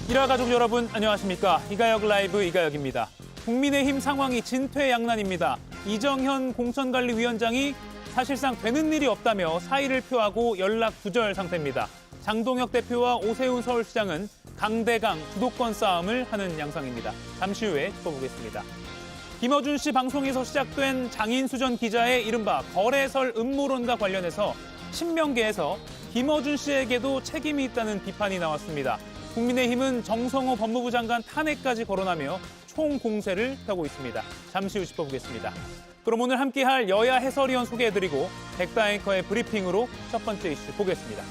일화 가족 여러분 안녕하십니까. 이가역 라이브 이가역입니다. 국민의힘 상황이 진퇴양난입니다. 이정현 공천관리위원장이 사실상 되는 일이 없다며 사의를 표하고 연락 두절 상태입니다. 장동혁 대표와 오세훈 서울시장은 강대강 주도권 싸움을 하는 양상입니다. 잠시 후에 짚어보겠습니다. 김어준 씨 방송에서 시작된 장인수전 기자의 이른바 거래설 음모론과 관련해서 신명계에서 김어준 씨에게도 책임이 있다는 비판이 나왔습니다. 국민의힘은 정성호 법무부 장관 탄핵까지 거론하며 총공세를 펴고 있습니다. 잠시 후 짚어보겠습니다. 그럼 오늘 함께할 여야 해설위원 소개해드리고 백다 앵커의 브리핑으로 첫 번째 이슈 보겠습니다.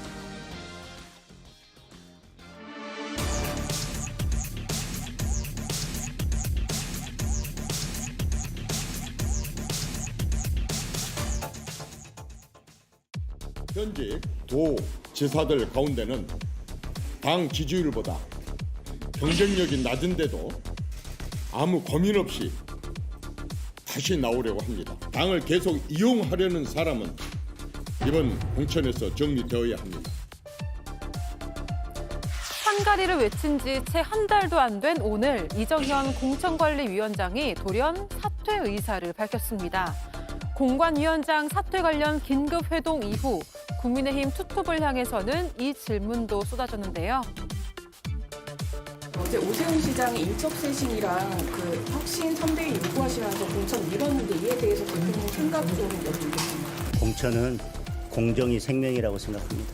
현직 도 지사들 가운데는 당 지지율보다 경쟁력이 낮은데도 아무 고민 없이 다시 나오려고 합니다. 당을 계속 이용하려는 사람은 이번 공천에서 정리되어야 합니다. 한가리를 외친 지 채 한 달도 안 된 오늘 이정현 공천관리위원장이 돌연 사퇴 의사를 밝혔습니다. 공관위원장 사퇴 관련 긴급 회동 이후 국민의힘 투톱을 향해서는 이 질문도 쏟아졌는데요. 어제 오세훈 시장이 인적쇄신이랑 그 혁신 선대위 요구하시면서 공천 미뤘는데 이에 대해서 대통령 생각 좀 여쭙겠습니다. 공천은 공정이 생명이라고 생각합니다.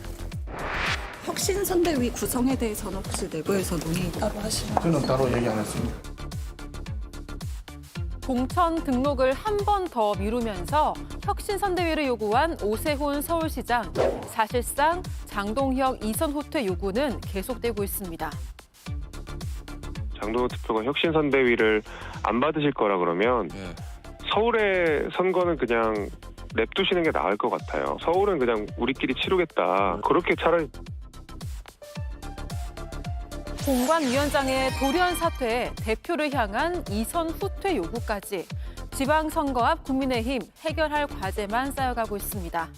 혁신선대위 구성에 대해서는 혹시 내부에서 논의 따로 하시나요? 저는 따로 얘기 안 했습니다. 공천 등록을 한 번 더 미루면서 혁신선대위를 요구한 오세훈 서울시장. 사실상 장동혁 이선 후퇴 요구는 계속되고 있습니다. 장동혁 대표가 혁신선대위를 안 받으실 거라 그러면 서울의 선거는 그냥 냅두시는 게 나을 것 같아요. 서울은 그냥 우리끼리 치르겠다. 그렇게 차라리. 공관위원장의 돌연 사퇴에 대표를 향한 이선 후퇴 요구까지 지방선거 앞 국민의힘 해결할 과제만 쌓여가고 있습니다.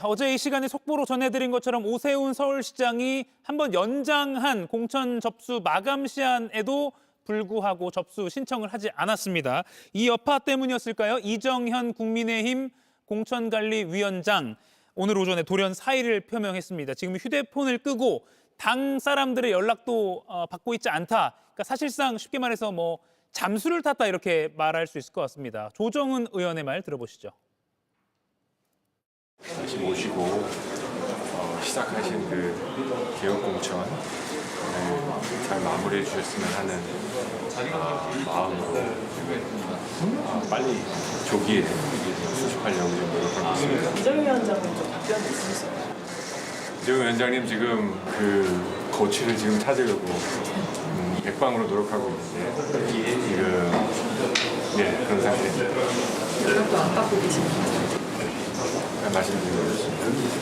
어제 이 시간에 속보로 전해드린 것처럼 오세훈 서울시장이 한번 연장한 공천 접수 마감 시한에도 불구하고 접수 신청을 하지 않았습니다. 이 여파 때문이었을까요? 이정현 국민의힘 공천관리위원장 오늘 오전에 돌연 사의를 표명했습니다. 지금 휴대폰을 끄고 당 사람들의 연락도 받고 있지 않다. 그러니까 사실상 쉽게 말해서 잠수를 탔다 이렇게 말할 수 있을 것 같습니다. 조정훈 의원의 말 들어보시죠. 다시 모시고 시작하신 그 개혁 공천 잘 마무리해 주셨으면 하는 마음으로 빨리 조기에 수습하려고 좀 노력하고 있습니다. 이정현 위원장은 좀 답변이 있으세요? 이정현 위원장님 지금 그 거취를 지금 찾으려고 백방으로 노력하고 있는데 지금 그런 상태입니다. 연락도 안 받고 계십니다. 말씀드리겠습니다.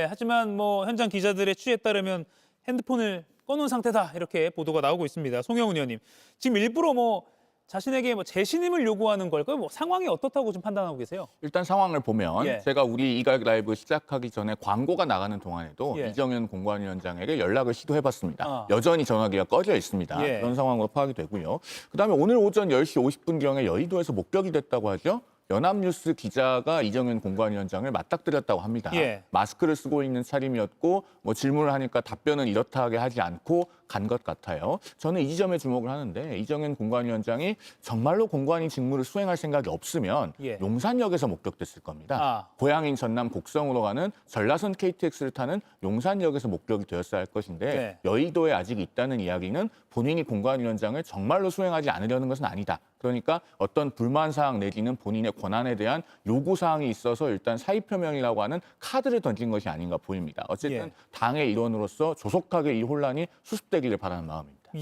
하지만 현장 기자들의 취재에 따르면 핸드폰을 꺼놓은 상태다 이렇게 보도가 나오고 있습니다. 송영훈 의원님, 지금 일부러 자신에게 재신임을 요구하는 걸까요? 상황이 어떻다고 지금 판단하고 계세요? 일단 상황을 보면 제가 우리 이가역 라이브 시작하기 전에 광고가 나가는 동안에도 이정현 공관위원장에게 연락을 시도해봤습니다. 여전히 전화기가 꺼져 있습니다. 그런 상황으로 파악이 되고요. 그다음에 오늘 오전 10시 50분경에 여의도에서 목격이 됐다고 하죠. 연합뉴스 기자가 이정현 공관위원장을 맞닥뜨렸다고 합니다. 마스크를 쓰고 있는 차림이었고 질문을 하니까 답변은 이렇다하게 하지 않고 간 것 같아요. 저는 이 지점에 주목을 하는데 이정현 공관위원장이 정말로 공관위 직무를 수행할 생각이 없으면 용산역에서 목격됐을 겁니다. 고향인 전남 곡성으로 가는 전라선 KTX를 타는 용산역에서 목격이 되었어야 할 것인데 여의도에 아직 있다는 이야기는 본인이 공관위원장을 정말로 수행하지 않으려는 것은 아니다. 그러니까 어떤 불만 사항 내지는 본인의 권한에 대한 요구 사항이 있어서 일단 사의 표명이라고 하는 카드를 던진 것이 아닌가 보입니다. 어쨌든 당의 일원으로서 조속하게 이 혼란이 수습되기를 바라는 마음입니다.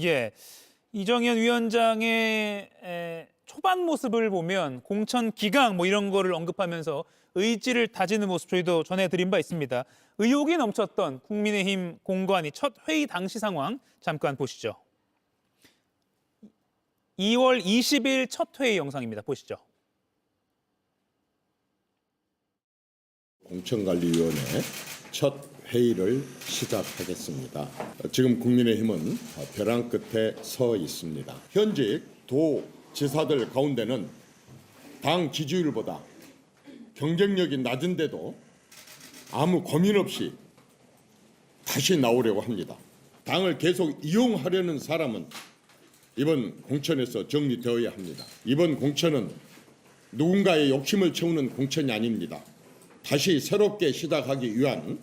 이정현 위원장의 초반 모습을 보면 공천 기강 이런 거를 언급하면서 의지를 다지는 모습 저희도 전해드린 바 있습니다. 의혹이 넘쳤던 국민의힘 공관위 첫 회의 당시 상황 잠깐 보시죠. 2월 20일 첫 회의 영상입니다. 보시죠. 공천관리위원회 첫 회의를 시작하겠습니다. 지금 국민의힘은 벼랑 끝에 서 있습니다. 현직 도지사들 가운데는 당 지지율보다 경쟁력이 낮은데도 아무 고민 없이 다시 나오려고 합니다. 당을 계속 이용하려는 사람은 이번 공천에서 정리되어야 합니다. 이번 공천은 누군가의 욕심을 채우는 공천이 아닙니다. 다시 새롭게 시작하기 위한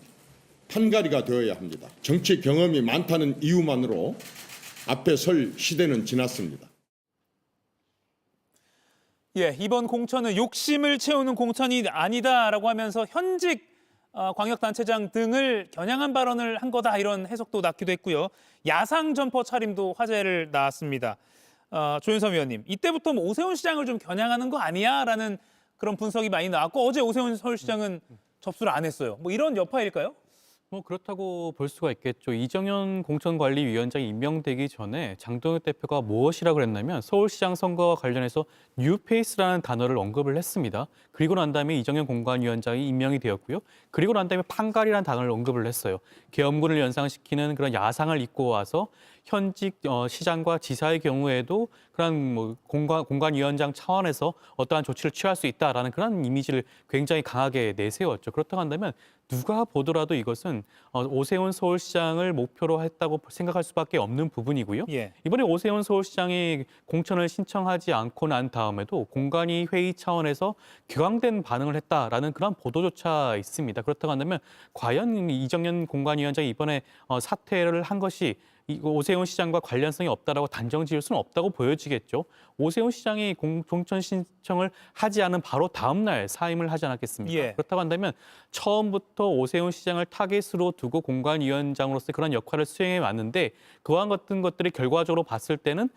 판가리가 되어야 합니다. 정치 경험이 많다는 이유만으로 앞에 설 시대는 지났습니다. 예, 이번 공천은 욕심을 채우는 공천이 아니다라고 하면서 현직 광역단체장 등을 겨냥한 발언을 한 거다 이런 해석도 났기도 했고요. 야상 점퍼 차림도 화제를 낳았습니다. 조윤선 위원님, 이때부터 뭐 오세훈 시장을 좀 겨냥하는 거 아니야라는 그런 분석이 많이 나왔고 어제 오세훈 서울시장은 접수를 안 했어요. 뭐 이런 여파일까요? 뭐 그렇다고 볼 수가 있겠죠. 이정현 공천관리위원장이 임명되기 전에 장동혁 대표가 무엇이라고 그랬냐면 서울시장 선거와 관련해서 뉴페이스라는 단어를 언급을 했습니다. 그리고 난 다음에 이정현 공관위원장이 임명이 되었고요. 그리고 난 다음에 판갈이라는 단어를 언급을 했어요. 계엄군을 연상시키는 그런 야상을 입고 와서 현직 시장과 지사의 경우에도 그런 뭐 공관위원장 차원에서 어떠한 조치를 취할 수 있다라는 그런 이미지를 굉장히 강하게 내세웠죠. 그렇다고 한다면 누가 보더라도 이것은 오세훈 서울시장을 목표로 했다고 생각할 수밖에 없는 부분이고요. 예. 이번에 오세훈 서울시장이 공천을 신청하지 않고 난 다음에도 공관위 회의 차원에서 격앙된 반응을 했다라는 그런 보도조차 있습니다. 그렇다고 한다면 과연 이정현 공관위원장이 이번에 사퇴를 한 것이 오세훈 시장과 관련성이 없다라고 단정 지을 수는 없다고 보여지겠죠. 오세훈 시장이 공천 신청을 하지 않은 바로 다음 날 사임을 하지 않았겠습니까? 예. 그렇다고 한다면 처음부터 오세훈 시장을 타겟으로 두고 공관위원장으로서 그런 역할을 수행해 왔는데 그와 같은 것들이 결과적으로 봤을 때는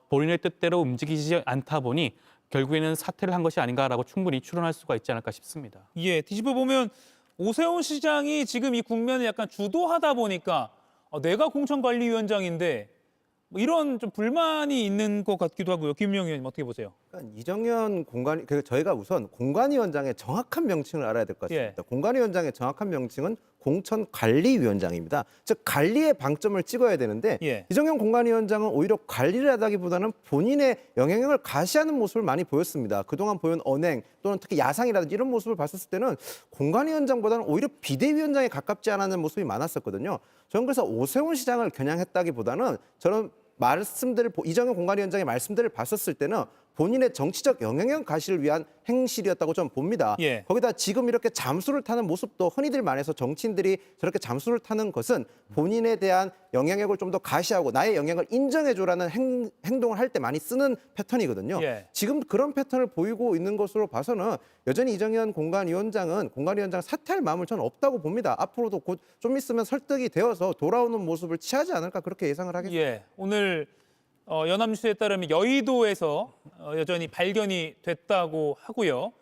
본인의 뜻대로 움직이지 않다 보니 결국에는 사퇴를 한 것이 아닌가라고 충분히 추론할 수가 있지 않을까 싶습니다. 예, 뒤집어 보면 오세훈 시장이 지금 이 국면을 약간 주도하다 보니까 내가 공천관리위원장인데 뭐 이런 좀 불만이 있는 것 같기도 하고요. 김용 의원님 어떻게 보세요? 그러니까 이정현 공관, 저희가 우선 공관위원장의 정확한 명칭을 알아야 될 것 같습니다. 예. 공관위원장의 정확한 명칭은 공천관리위원장입니다. 즉 관리의 방점을 찍어야 되는데 예. 이정현 공관위원장은 오히려 관리를 하다기보다는 본인의 영향력을 가시하는 모습을 많이 보였습니다. 그동안 보여온 언행 또는 특히 야상이라든지 이런 모습을 봤을 때는 공관위원장보다는 오히려 비대위원장에 가깝지 않았는 모습이 많았었거든요. 저는 그래서 오세훈 시장을 겨냥했다기보다는 저는 이정현 공관위원장의 말씀들을 봤었을 때는 본인의 정치적 영향력 가시를 위한 행실이었다고 좀 봅니다. 예. 거기다 지금 이렇게 잠수를 타는 모습도 흔히들 말해서 정치인들이 저렇게 잠수를 타는 것은 본인에 대한 영향력을 좀 더 가시하고 나의 영향을 인정해줘라는 행동을 할 때 많이 쓰는 패턴이거든요. 예. 지금 그런 패턴을 보이고 있는 것으로 봐서는 여전히 이정현 공관위원장 사퇴할 마음을 저는 없다고 봅니다. 앞으로도 곧 좀 있으면 설득이 되어서 돌아오는 모습을 취하지 않을까 그렇게 예상을 하겠습니다. 예, 오늘 연합뉴스에 따르면 여의도에서 여전히 발견이 됐다고 하고요.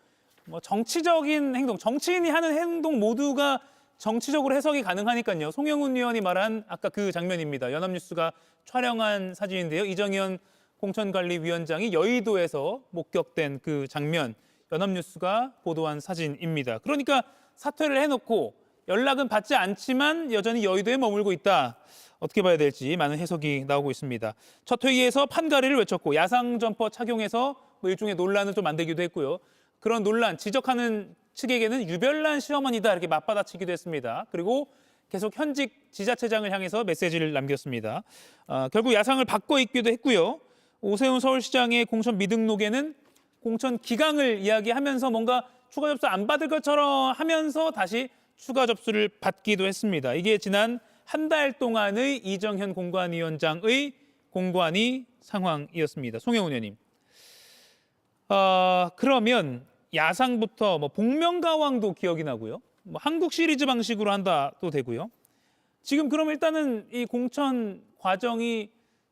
뭐 정치적인 행동, 정치인이 하는 행동 모두가 정치적으로 해석이 가능하니까요. 송영훈 의원이 말한 아까 그 장면입니다. 연합뉴스가 촬영한 사진인데요. 이정현 공천관리위원장이 여의도에서 목격된 그 장면, 연합뉴스가 보도한 사진입니다. 그러니까 사퇴를 해놓고 연락은 받지 않지만 여전히 여의도에 머물고 있다. 어떻게 봐야 될지 많은 해석이 나오고 있습니다. 첫 회의에서 판가리를 외쳤고 야상 점퍼 착용해서 뭐 일종의 논란을 좀 만들기도 했고요. 그런 논란, 지적하는 측에게는 유별난 시어머니다 이렇게 맞받아치기도 했습니다. 그리고 계속 현직 지자체장을 향해서 메시지를 남겼습니다. 결국 야상을 바꿔 입기도 했고요. 오세훈 서울시장의 공천 미등록에는 공천 기강을 이야기하면서 뭔가 추가 접수 안 받을 것처럼 하면서 다시 추가 접수를 받기도 했습니다. 이게 지난 한 달 동안의 이정현 공관위원장의 공관위 상황이었습니다. 송영훈 의원님. 그러면 야상부터 뭐 복면가왕도 기억이 나고요. 뭐 한국 시리즈 방식으로 한다도 되고요. 지금 그럼 일단은 이 공천 과정이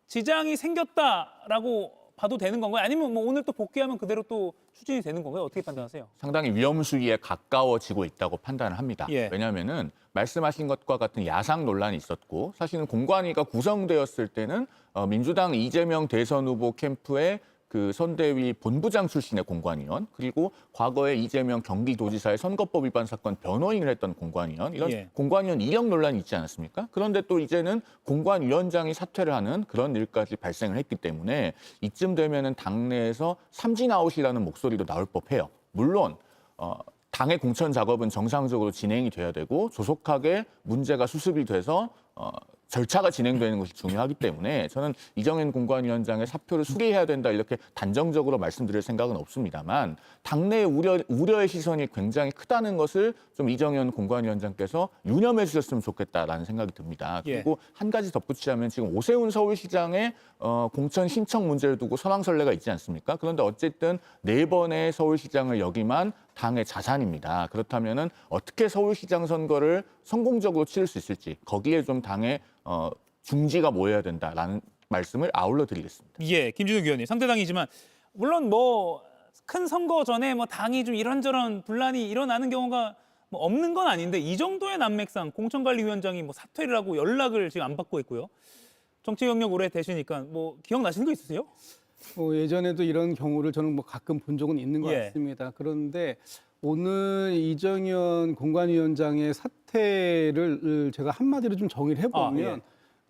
지장이 생겼다라고 봐도 되는 건가요? 아니면 뭐 오늘 또 복귀하면 그대로 또 추진이 되는 건가요? 어떻게 판단하세요? 상당히 위험 수위에 가까워지고 있다고 판단을 합니다. 예. 왜냐하면은 말씀하신 것과 같은 야상 논란이 있었고 사실은 공관위가 구성되었을 때는 민주당 이재명 대선 후보 캠프의 그 선대위 본부장 출신의 공관위원, 그리고 과거에 이재명 경기도지사의 선거법 위반 사건 변호인을 했던 공관위원, 이런 공관위원 이력 논란이 있지 않았습니까? 그런데 또 이제는 공관위원장이 사퇴를 하는 그런 일까지 발생을 했기 때문에 이쯤 되면은 당내에서 삼진아웃이라는 목소리도 나올 법해요. 물론 당의 공천 작업은 정상적으로 진행이 돼야 되고 조속하게 문제가 수습이 돼서 절차가 진행되는 것이 중요하기 때문에 저는 이정현 공관위원장의 사표를 수리해야 된다 이렇게 단정적으로 말씀드릴 생각은 없습니다만 당내의 우려의 시선이 굉장히 크다는 것을 좀 이정현 공관위원장께서 유념해 주셨으면 좋겠다라는 생각이 듭니다. 그리고 한 가지 덧붙이자면 지금 오세훈 서울시장의 공천 신청 문제를 두고 선왕설래가 있지 않습니까? 그런데 어쨌든 4번의 서울시장을 역임한 당의 자산입니다. 그렇다면은 어떻게 서울시장 선거를 성공적으로 치를 수 있을지 거기에 좀 당의 중지가 모여야 된다라는 말씀을 아울러 드리겠습니다. 예, 김준욱 의원님 상대당이지만 물론 뭐 큰 선거 전에 뭐 당이 좀 이런저런 분란이 일어나는 경우가 뭐 없는 건 아닌데 이 정도의 난맥상 공천관리위원장이 뭐 사퇴를 하고 연락을 지금 안 받고 있고요. 정치 경력 오래 되시니까 뭐 기억나시는 거 있으세요? 예전에도 이런 경우를 저는 뭐 가끔 본 적은 있는 것 같습니다. 그런데 오늘 이정현 공관위원장의 사퇴를 제가 한마디로 좀 정의를 해보면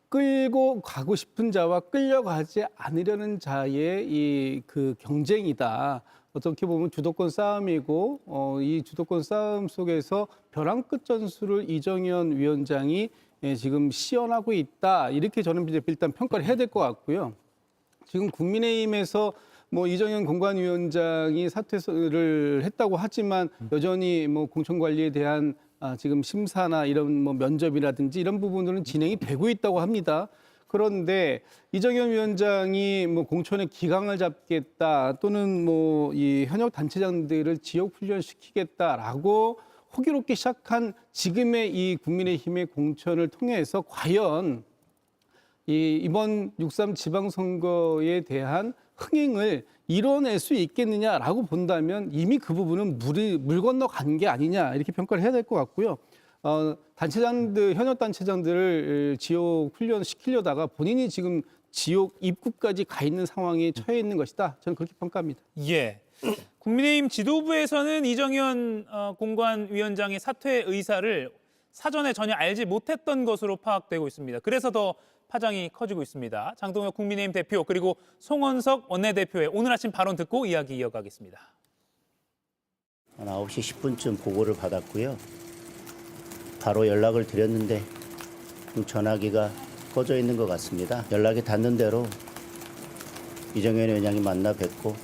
끌고 가고 싶은 자와 끌려가지 않으려는 자의 이 그 경쟁이다. 어떻게 보면 주도권 싸움이고 이 주도권 싸움 속에서 벼랑 끝 전술을 이정현 위원장이 지금 시연하고 있다. 이렇게 저는 이제 일단 평가를 해야 될 것 같고요. 지금 국민의힘에서 뭐 이정현 공관위원장이 사퇴를 했다고 하지만 여전히 뭐 공천관리에 대한 지금 심사나 이런 뭐 면접이라든지 이런 부분들은 진행이 되고 있다고 합니다. 그런데 이정현 위원장이 뭐 공천의 기강을 잡겠다 또는 뭐 이 현역 단체장들을 지역 훈련시키겠다라고 호기롭게 시작한 지금의 이 국민의힘의 공천을 통해서 과연 이번 6.3 지방선거에 대한 흥행을 이뤄낼 수 있겠느냐라고 본다면 이미 그 부분은 물 건너간 게 아니냐 이렇게 평가를 해야 될 것 같고요. 단체장들, 현역 단체장들을 지역 훈련시키려다가 본인이 지금 지역 입구까지 가 있는 상황에 처해 있는 것이다. 저는 그렇게 평가합니다. 예. 국민의힘 지도부에서는 이정현 공관위원장의 사퇴 의사를 사전에 전혀 알지 못했던 것으로 파악되고 있습니다. 그래서 더 파장이 커지고 있습니다. 장동혁 국민의힘 대표 그리고 송원석 원내대표의 오늘 아침 발언 듣고 이야기 이어가겠습니다. 한 9시 10분쯤 보고를 받았고요. 바로 연락을 드렸는데 전화기가 꺼져 있는 것 같습니다. 연락이 닿는 대로 이정현 위원장이 만나 뵙고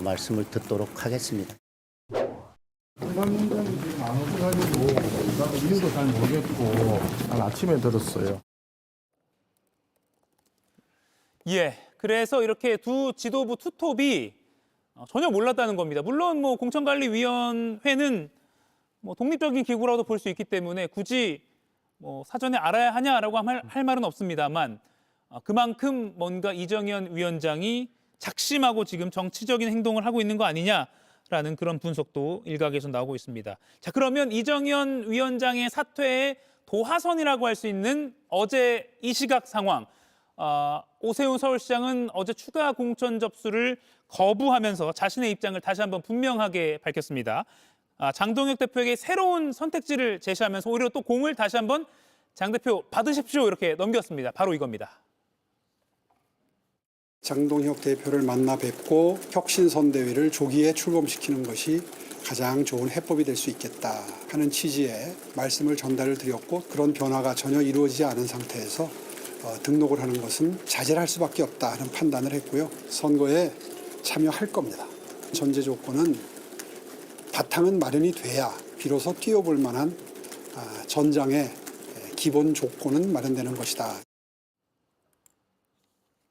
말씀을 듣도록 하겠습니다. 공관위원장이 지금 안 오셔가지고 나도 이유도 잘 모르겠고 난 아침에 들었어요. 예, 그래서 이렇게 두 지도부 투톱이 전혀 몰랐다는 겁니다. 물론 뭐 공천관리위원회는 뭐 독립적인 기구라도 볼 수 있기 때문에 굳이 뭐 사전에 알아야 하냐라고 할 말은 없습니다만 그만큼 뭔가 이정현 위원장이 작심하고 지금 정치적인 행동을 하고 있는 거 아니냐라는 그런 분석도 일각에서 나오고 있습니다. 자, 그러면 이정현 위원장의 사퇴의 도화선이라고 할 수 있는 어제 이 시각 상황. 오세훈 서울시장은 어제 추가 공천 접수를 거부하면서 자신의 입장을 다시 한번 분명하게 밝혔습니다. 장동혁 대표에게 새로운 선택지를 제시하면서 오히려 또 공을 다시 한번 장 대표 받으십시오 이렇게 넘겼습니다. 바로 이겁니다. 장동혁 대표를 만나 뵙고 혁신선대위를 조기에 출범시키는 것이 가장 좋은 해법이 될 수 있겠다 하는 취지의 말씀을 전달을 드렸고 그런 변화가 전혀 이루어지지 않은 상태에서 등록을 하는 것은 자제를 할 수밖에 없다 하는 판단을 했고요. 선거에 참여할 겁니다. 전제 조건은 바탕은 마련이 돼야 비로소 뛰어볼 만한 전장의 기본 조건은 마련되는 것이다.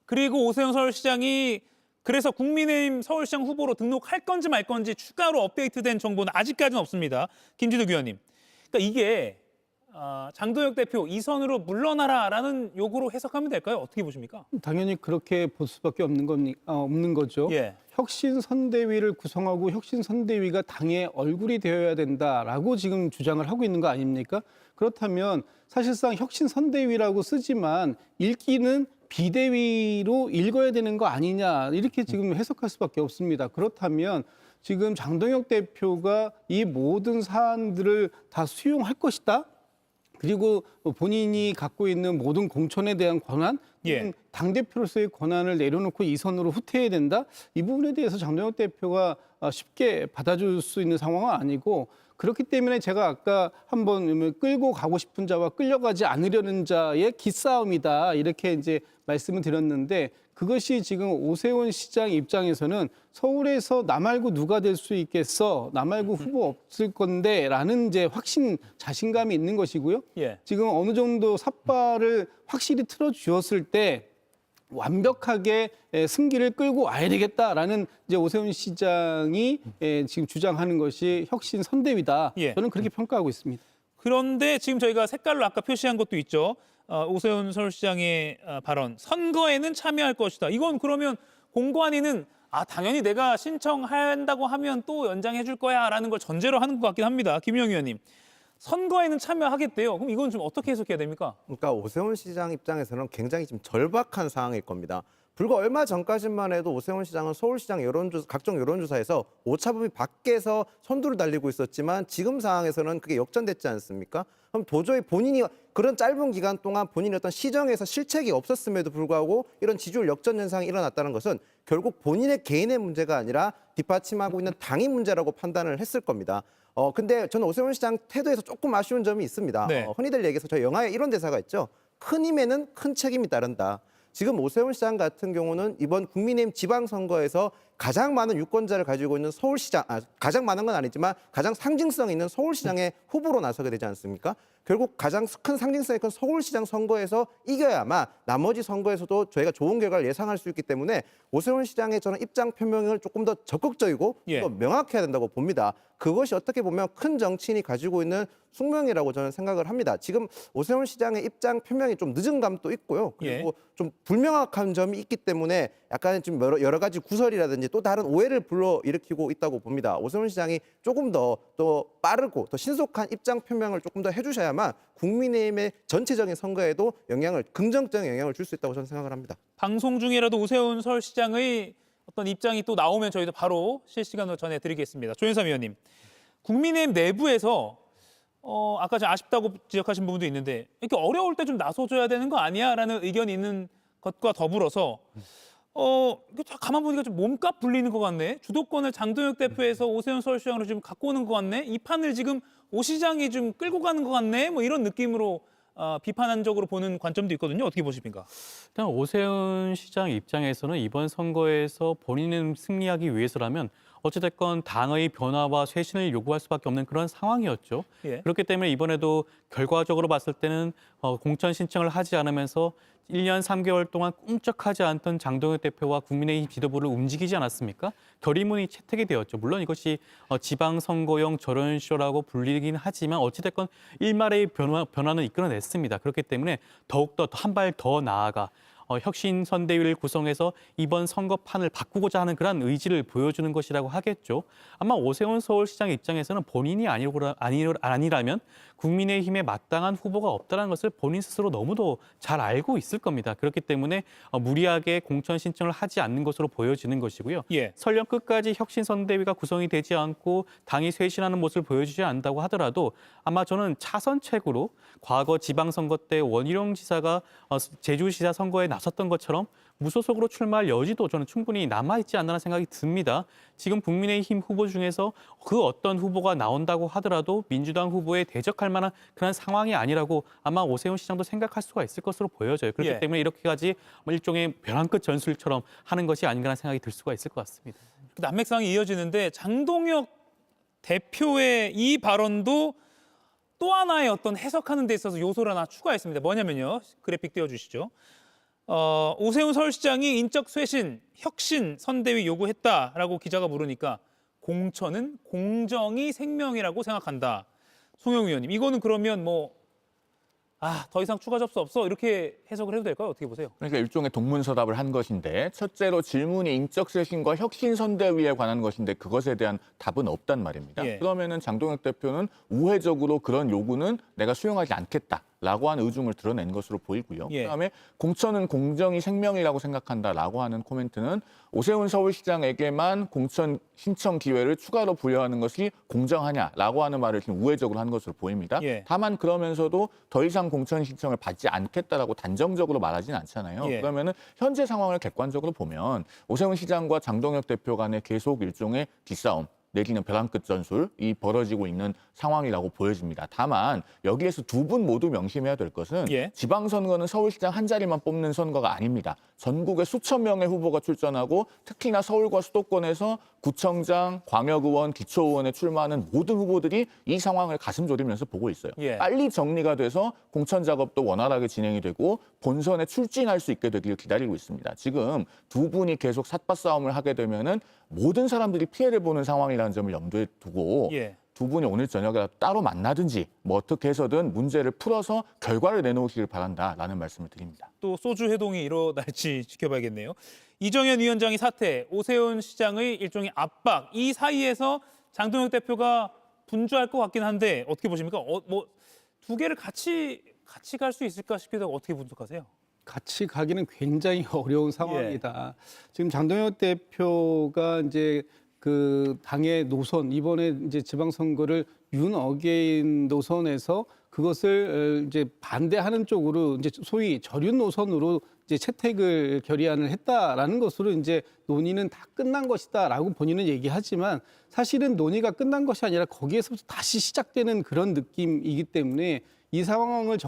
그리고 오세훈 서울시장이 그래서 국민의힘 서울시장 후보로 등록할 건지 말 건지 추가로 업데이트된 정보는 아직까지는 없습니다. 김진욱 의원님. 그러니까 이게 장동혁 대표 이 선으로 물러나라라는 요구로 해석하면 될까요? 어떻게 보십니까? 당연히 그렇게 볼 수밖에 없는 거죠. 예. 혁신선대위를 구성하고 혁신선대위가 당의 얼굴이 되어야 된다라고 지금 주장을 하고 있는 거 아닙니까? 그렇다면 사실상 혁신선대위라고 쓰지만 읽기는 비대위로 읽어야 되는 거 아니냐 이렇게 지금 해석할 수밖에 없습니다. 그렇다면 지금 장동혁 대표가 이 모든 사안들을 다 수용할 것이다. 그리고 본인이 갖고 있는 모든 공천에 대한 권한, 당대표로서의 권한을 내려놓고 이 선으로 후퇴해야 된다. 이 부분에 대해서 장동혁 대표가 쉽게 받아줄 수 있는 상황은 아니고 그렇기 때문에 제가 아까 한번 끌고 가고 싶은 자와 끌려가지 않으려는 자의 기싸움이다. 이렇게 이제 말씀을 드렸는데 그것이 지금 오세훈 시장 입장에서는 서울에서 나 말고 누가 될 수 있겠어? 나 말고 후보 없을 건데 라는 이제 확신, 자신감이 있는 것이고요. 지금 어느 정도 삿발을 확실히 틀어주었을 때 완벽하게 승기를 끌고 와야 되겠다라는 이제 오세훈 시장이 지금 주장하는 것이 혁신 선대위다. 저는 그렇게 평가하고 있습니다. 그런데 지금 저희가 색깔로 아까 표시한 것도 있죠. 오세훈 서울시장의 발언, 선거에는 참여할 것이다. 이건 그러면 공관위는 당연히 내가 신청한다고 하면 또 연장해 줄 거야 라는 걸 전제로 하는 것 같긴 합니다. 김영 의원님. 선거에는 참여하겠대요. 그럼 이건 좀 어떻게 해석해야 됩니까? 그러니까 오세훈 시장 입장에서는 굉장히 지금 절박한 상황일 겁니다. 불과 얼마 전까지만 해도 오세훈 시장은 서울시장 각종 여론조사에서 오차범위 밖에서 선두를 달리고 있었지만 지금 상황에서는 그게 역전됐지 않습니까? 그럼 도저히 본인이 그런 짧은 기간 동안 본인이 어떤 시정에서 실책이 없었음에도 불구하고 이런 지지율 역전 현상이 일어났다는 것은 결국 본인의 개인의 문제가 아니라 뒷받침하고 있는 당의 문제라고 판단을 했을 겁니다. 근데 저는 오세훈 시장 태도에서 조금 아쉬운 점이 있습니다. 흔히들 얘기해서 저 영화에 이런 대사가 있죠. 큰 힘에는 큰 책임이 따른다. 지금 오세훈 시장 같은 경우는 이번 국민의힘 지방선거에서 가장 많은 유권자를 가지고 있는 서울시장, 가장 많은 건 아니지만 가장 상징성 있는 서울시장의 후보로 나서게 되지 않습니까? 결국 가장 큰 상징성이 큰 서울시장 선거에서 이겨야만 나머지 선거에서도 저희가 좋은 결과를 예상할 수 있기 때문에 오세훈 시장의 저는 입장 표명을 조금 더 적극적이고 또 명확해야 된다고 봅니다. 그것이 어떻게 보면 큰 정치인이 가지고 있는 숙명이라고 저는 생각을 합니다. 지금 오세훈 시장의 입장 표명이 좀 늦은 감도 있고요. 그리고 좀 불명확한 점이 있기 때문에 약간 좀 여러 가지 구설이라든지 또 다른 오해를 불러일으키고 있다고 봅니다. 오세훈 시장이 조금 더 빠르고 더 신속한 입장 표명을 조금 더 해주셔야만 국민의힘의 전체적인 선거에도 긍정적인 영향을 줄 수 있다고 저는 생각을 합니다. 방송 중이라도 오세훈 서울시장의 어떤 입장이 또 나오면 저희도 바로 실시간으로 전해드리겠습니다. 조현삼 의원님, 국민의힘 내부에서 아까 좀 아쉽다고 지적하신 부분도 있는데 이렇게 어려울 때 좀 나서줘야 되는 거 아니야? 라는 의견이 있는 것과 더불어서 가만 보니까 좀 몸값 불리는 것 같네. 주도권을 장동혁 대표에서 오세훈 서울시장으로 지금 갖고 오는 것 같네. 이 판을 지금 오 시장이 좀 끌고 가는 것 같네. 뭐 이런 느낌으로 비판적으로 보는 관점도 있거든요. 어떻게 보십니까? 일단 오세훈 시장 입장에서는 이번 선거에서 본인은 승리하기 위해서라면 어찌됐건 당의 변화와 쇄신을 요구할 수밖에 없는 그런 상황이었죠. 그렇기 때문에 이번에도 결과적으로 봤을 때는 공천 신청을 하지 않으면서 1년 3개월 동안 꿈쩍하지 않던 장동혁 대표와 국민의힘 지도부를 움직이지 않았습니까? 결의문이 채택이 되었죠. 물론 이것이 지방선거용 저런쇼라고 불리긴 하지만 어찌됐건 일말의 변화는 이끌어냈습니다. 그렇기 때문에 더욱더 한 발 더 나아가 혁신 선대위를 구성해서 이번 선거판을 바꾸고자 하는 그런 의지를 보여주는 것이라고 하겠죠. 아마 오세훈 서울시장 입장에서는 본인이 아니라면 국민의힘에 마땅한 후보가 없다는 것을 본인 스스로 너무도 잘 알고 있을 겁니다. 그렇기 때문에 무리하게 공천 신청을 하지 않는 것으로 보여지는 것이고요. 설령 끝까지 혁신 선대위가 구성이 되지 않고 당이 쇄신하는 모습을 보여주지 않는다고 하더라도 아마 저는 차선책으로 과거 지방선거 때 원희룡 지사가 제주시사 선거에 나섰던 것처럼 무소속으로 출마할 여지도 저는 충분히 남아있지 않나라는 생각이 듭니다. 지금 국민의힘 후보 중에서 그 어떤 후보가 나온다고 하더라도 민주당 후보에 대적할 만한 그런 상황이 아니라고 아마 오세훈 시장도 생각할 수가 있을 것으로 보여져요. 그렇기 때문에 이렇게까지 일종의 벼랑 끝 전술처럼 하는 것이 아닌가라는 생각이 들 수가 있을 것 같습니다. 난맥상이 이어지는데 장동혁 대표의 이 발언도 또 하나의 어떤 해석하는 데 있어서 요소를 하나 추가했습니다. 뭐냐면요. 그래픽 띄워주시죠. 오세훈 서울시장이 인적 쇄신, 혁신 선대위 요구했다라고 기자가 물으니까 공천은 공정이 생명이라고 생각한다. 송영우 의원님, 이거는 그러면 더 이상 추가 접수 없어 이렇게 해석을 해도 될까요? 어떻게 보세요? 그러니까 일종의 동문서답을 한 것인데 첫째로 질문이 인적 쇄신과 혁신 선대위에 관한 것인데 그것에 대한 답은 없단 말입니다. 그러면은 장동혁 대표는 우회적으로 그런 요구는 내가 수용하지 않겠다. 라고 하는 의중을 드러낸 것으로 보이고요. 그다음에 공천은 공정이 생명이라고 생각한다라고 하는 코멘트는 오세훈 서울시장에게만 공천 신청 기회를 추가로 부여하는 것이 공정하냐라고 하는 말을 지금 우회적으로 한 것으로 보입니다. 다만 그러면서도 더 이상 공천 신청을 받지 않겠다라고 단정적으로 말하진 않잖아요. 그러면은 현재 상황을 객관적으로 보면 오세훈 시장과 장동혁 대표 간의 계속 일종의 기싸움 내지는 벼랑 끝 전술이 벌어지고 있는 상황이라고 보여집니다. 다만 여기에서 두 분 모두 명심해야 될 것은 지방선거는 서울시장 한 자리만 뽑는 선거가 아닙니다. 전국에 수천 명의 후보가 출전하고 특히나 서울과 수도권에서 구청장, 광역의원, 기초의원에 출마하는 모든 후보들이 이 상황을 가슴 졸이면서 보고 있어요. 빨리 정리가 돼서 공천 작업도 원활하게 진행이 되고 본선에 출진할 수 있게 되기를 기다리고 있습니다. 지금 두 분이 계속 삿바 싸움을 하게 되면은 모든 사람들이 피해를 보는 상황이라는 점을 염두에 두고 두 분이 오늘 저녁에 따로 만나든지 뭐 어떻게 해서든 문제를 풀어서 결과를 내놓으시길 바란다라는 말씀을 드립니다. 또 소주 회동이 일어날지 지켜봐야겠네요. 이정현 위원장이 사퇴, 오세훈 시장의 일종의 압박, 이 사이에서 장동혁 대표가 분주할 것 같긴 한데 어떻게 보십니까? 뭐 두 개를 같이 갈 수 있을까 싶기도 하고 어떻게 분석하세요? 같이 가기는 굉장히 어려운 상황이다. 지금 장동혁 대표가 이제 그 당의 노선, 이번에 이제 지방선거를 윤 어게인 노선에서 그것을 이제 반대하는 쪽으로 이제 소위 절윤 노선으로 이제 채택을 결의안을 했다라는 것으로 이제 논의는 다 끝난 것이다라고 본인은 얘기하지만 사실은 논의가 끝난 것이 아니라 거기에서부터 다시 시작되는 그런 느낌이기 때문에 이 상황을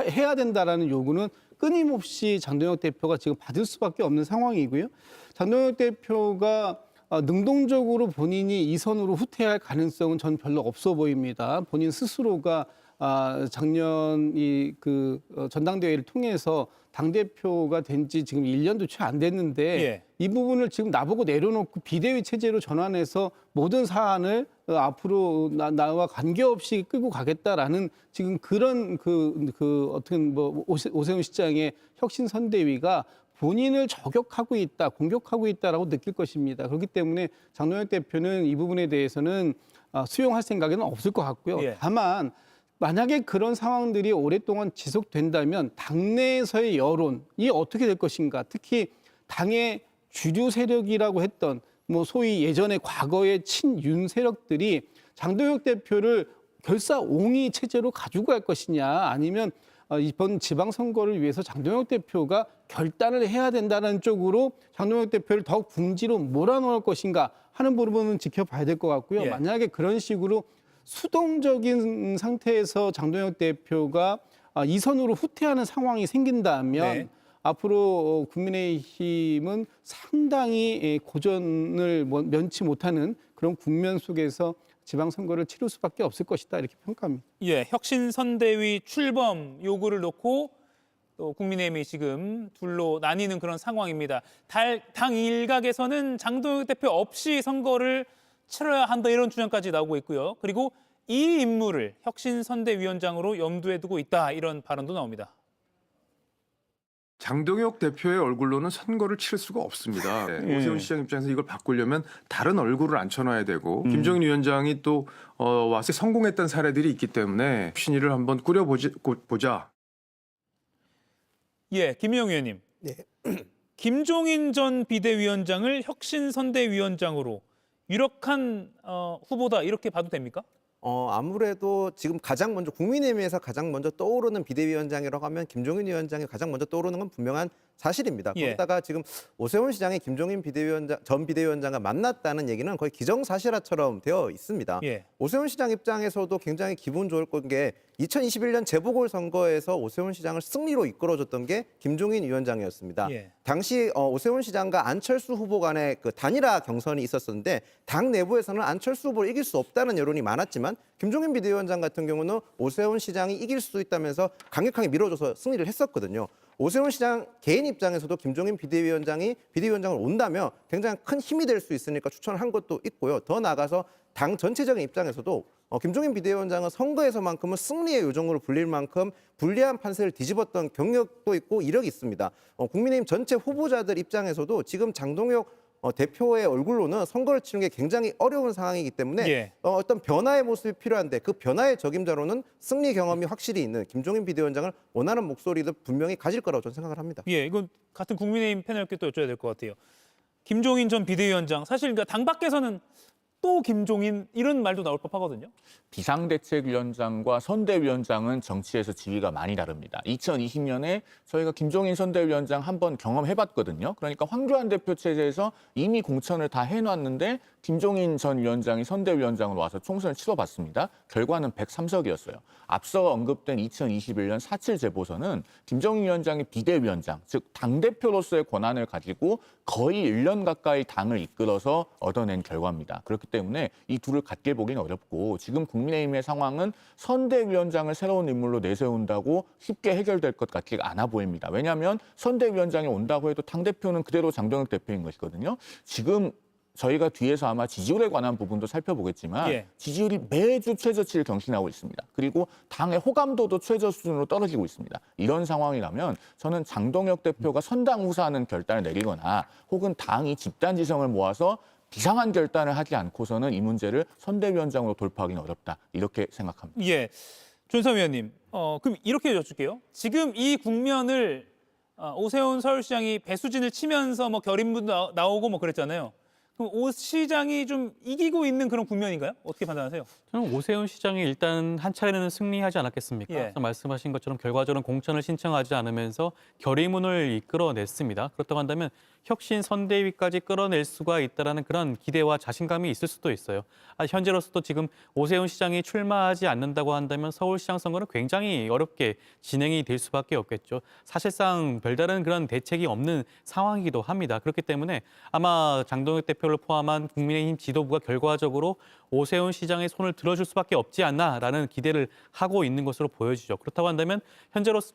해야 된다라는 요구는 끊임없이 장동혁 대표가 지금 받을 수밖에 없는 상황이고요. 장동혁 대표가 능동적으로 본인이 이 선으로 후퇴할 가능성은 전 별로 없어 보입니다. 본인 스스로가 작년 전당대회를 통해서 당대표가 된 지 지금 1년도 채 안 됐는데 이 부분을 지금 나보고 내려놓고 비대위 체제로 전환해서 모든 사안을 앞으로 나와 관계없이 끌고 가겠다라는 지금 그런 오세훈 시장의 혁신선대위가 본인을 저격하고 있다, 공격하고 있다라고 느낄 것입니다. 그렇기 때문에 장동혁 대표는 이 부분에 대해서는 수용할 생각은 없을 것 같고요. 다만 만약에 그런 상황들이 오랫동안 지속된다면 당내에서의 여론이 어떻게 될 것인가, 특히 당의 주류 세력이라고 했던 뭐 소위 예전에 과거의 친윤 세력들이 장동혁 대표를 결사옹위 체제로 가지고 갈 것이냐, 아니면 이번 지방선거를 위해서 장동혁 대표가 결단을 해야 된다는 쪽으로 장동혁 대표를 더욱 궁지로 몰아넣을 것인가 하는 부분은 지켜봐야 될 것 같고요. 만약에 그런 식으로 수동적인 상태에서 장동혁 대표가 이 선으로 후퇴하는 상황이 생긴다면 앞으로 국민의힘은 상당히 고전을 면치 못하는 그런 국면 속에서 지방선거를 치를 수밖에 없을 것이다, 이렇게 평가합니다. 혁신선대위 출범 요구를 놓고 또 국민의힘이 지금 둘로 나뉘는 그런 상황입니다. 당 일각에서는 장동혁 대표 없이 선거를 치러야 한다, 이런 주장까지 나오고 있고요. 그리고 이 인물을 혁신선대위원장으로 염두에 두고 있다, 이런 발언도 나옵니다. 장동혁 대표의 얼굴로는 선거를 치를 수가 없습니다. 오세훈 시장 입장에서 이걸 바꾸려면 다른 얼굴을 앉혀놔야 되고 김종인 위원장이 또 와서 성공했던 사례들이 있기 때문에 신의를 한번 꾸려보자. 김희영 의원님. 김종인 전 비대위원장을 혁신선대위원장으로 유력한 후보다, 이렇게 봐도 됩니까? 아무래도 지금 가장 먼저 국민의힘에서 가장 먼저 떠오르는 비대위원장이라고 하면 김종인 위원장이 가장 먼저 떠오르는 건 분명한 사실입니다. 거기다가 지금 오세훈 시장이 김종인 전 비대위원장과 만났다는 얘기는 거의 기정사실화처럼 되어 있습니다. 오세훈 시장 입장에서도 굉장히 기분 좋을 게 2021년 재보궐선거에서 오세훈 시장을 승리로 이끌어줬던 게 김종인 위원장이었습니다. 당시 오세훈 시장과 안철수 후보 간의 그 단일화 경선이 있었었는데 당 내부에서는 안철수 후보를 이길 수 없다는 여론이 많았지만 김종인 비대위원장 같은 경우는 오세훈 시장이 이길 수 있다면서 강력하게 밀어줘서 승리를 했었거든요. 오세훈 시장 개인 입장에서도 김종인 비대위원장이 비대위원장을 온다면 굉장히 큰 힘이 될 수 있으니까 추천을 한 것도 있고요. 더 나아가서 당 전체적인 입장에서도 김종인 비대위원장은 선거에서만큼은 승리의 요정으로 불릴 만큼 불리한 판세를 뒤집었던 경력도 있고 이력이 있습니다. 국민의힘 전체 후보자들 입장에서도 지금 장동혁 대표의 얼굴로는 선거를 치는 게 굉장히 어려운 상황이기 때문에 예. 어떤 변화의 모습이 필요한데 그 변화의 적임자로는 승리 경험이 확실히 있는 김종인 비대위원장을 원하는 목소리도 분명히 가질 거라고 저는 생각을 합니다. 예, 이건 같은 국민의힘 패널께 또 여쭤야 될 것 같아요. 김종인 전 비대위원장, 사실 그러니까 당 밖에서는 또 김종인 이런 말도 나올 법하거든요. 비상대책위원장과 선대위원장은 정치에서 지위가 많이 다릅니다. 2020년에 저희가 김종인 선대위원장 한번 경험해봤거든요. 그러니까 황교안 대표 체제에서 이미 공천을 다 해놨는데 김종인 전 위원장이 선대위원장으로 와서 총선을 치러봤습니다. 결과는 103석이었어요. 앞서 언급된 2021년 4.7 재보선은 김종인 위원장이 비대위원장, 즉 당대표로서의 권한을 가지고 거의 1년 가까이 당을 이끌어서 얻어낸 결과입니다. 그렇기 때문에 이 둘을 같게 보기는 어렵고 지금 국민의힘의 상황은 선대위원장을 새로운 인물로 내세운다고 쉽게 해결될 것 같지가 않아 보입니다. 왜냐하면 선대위원장이 온다고 해도 당대표는 그대로 장동혁 대표인 것이거든요. 지금 저희가 뒤에서 아마 지지율에 관한 부분도 살펴보겠지만 예. 지지율이 매주 최저치를 경신하고 있습니다. 그리고 당의 호감도도 최저 수준으로 떨어지고 있습니다. 이런 상황이라면 저는 장동혁 대표가 선당 후사하는 결단을 내리거나 혹은 당이 집단지성을 모아서 비상한 결단을 하지 않고서는 이 문제를 선대위원장으로 돌파하기는 어렵다. 이렇게 생각합니다. 예, 조인선 위원님, 그럼 이렇게 여쭐게요. 지금 이 국면을 오세훈 서울시장이 배수진을 치면서 뭐 결인문도 나오고 뭐 그랬잖아요. 그럼 오 시장이 좀 이기고 있는 그런 국면인가요? 어떻게 판단하세요? 저는 오세훈 시장이 일단 한 차례는 승리하지 않았겠습니까? 예. 말씀하신 것처럼 결과적으로는 공천을 신청하지 않으면서 결의문을 이끌어냈습니다. 그렇다고 한다면 혁신 선대위까지 끌어낼 수가 있다는 그런 기대와 자신감이 있을 수도 있어요. 현재로서도 지금 오세훈 시장이 출마하지 않는다고 한다면 서울시장 선거는 굉장히 어렵게 진행이 될 수밖에 없겠죠. 사실상 별다른 그런 대책이 없는 상황이기도 합니다. 그렇기 때문에 아마 장동혁 대표를 포함한 국민의힘 지도부가 결과적으로 오세훈 시장의 손을 들어줄 수밖에 없지 않나라는 기대를 하고 있는 것으로 보여지죠. 그렇다고 한다면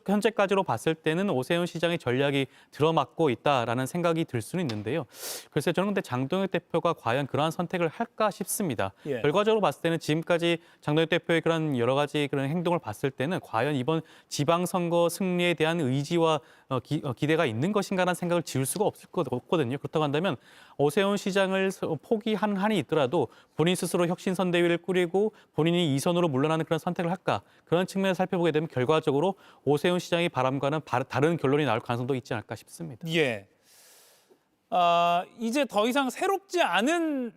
현재까지로 봤을 때는 오세훈 시장의 전략이 들어맞고 있다라는 생각이 들 수는 있는데요. 글쎄 저는 근데 장동혁 대표가 과연 그러한 선택을 할까 싶습니다. 예. 결과적으로 봤을 때는 지금까지 장동혁 대표의 그런 여러 가지 그런 행동을 봤을 때는 과연 이번 지방선거 승리에 대한 의지와 기대가 있는 것인가라는 생각을 지울 수가 없거든요. 그렇다고 한다면 오세훈 시장을 포기한 한이 있더라도 본인 스스로 혁신선대위를 꾸리고 본인이 2선으로 물러나는 그런 선택을 할까? 그런 측면을 살펴보게 되면 결과적으로 오세훈 시장의 바람과는 다른 결론이 나올 가능성도 있지 않을까 싶습니다. 예. 이제 더 이상 새롭지 않은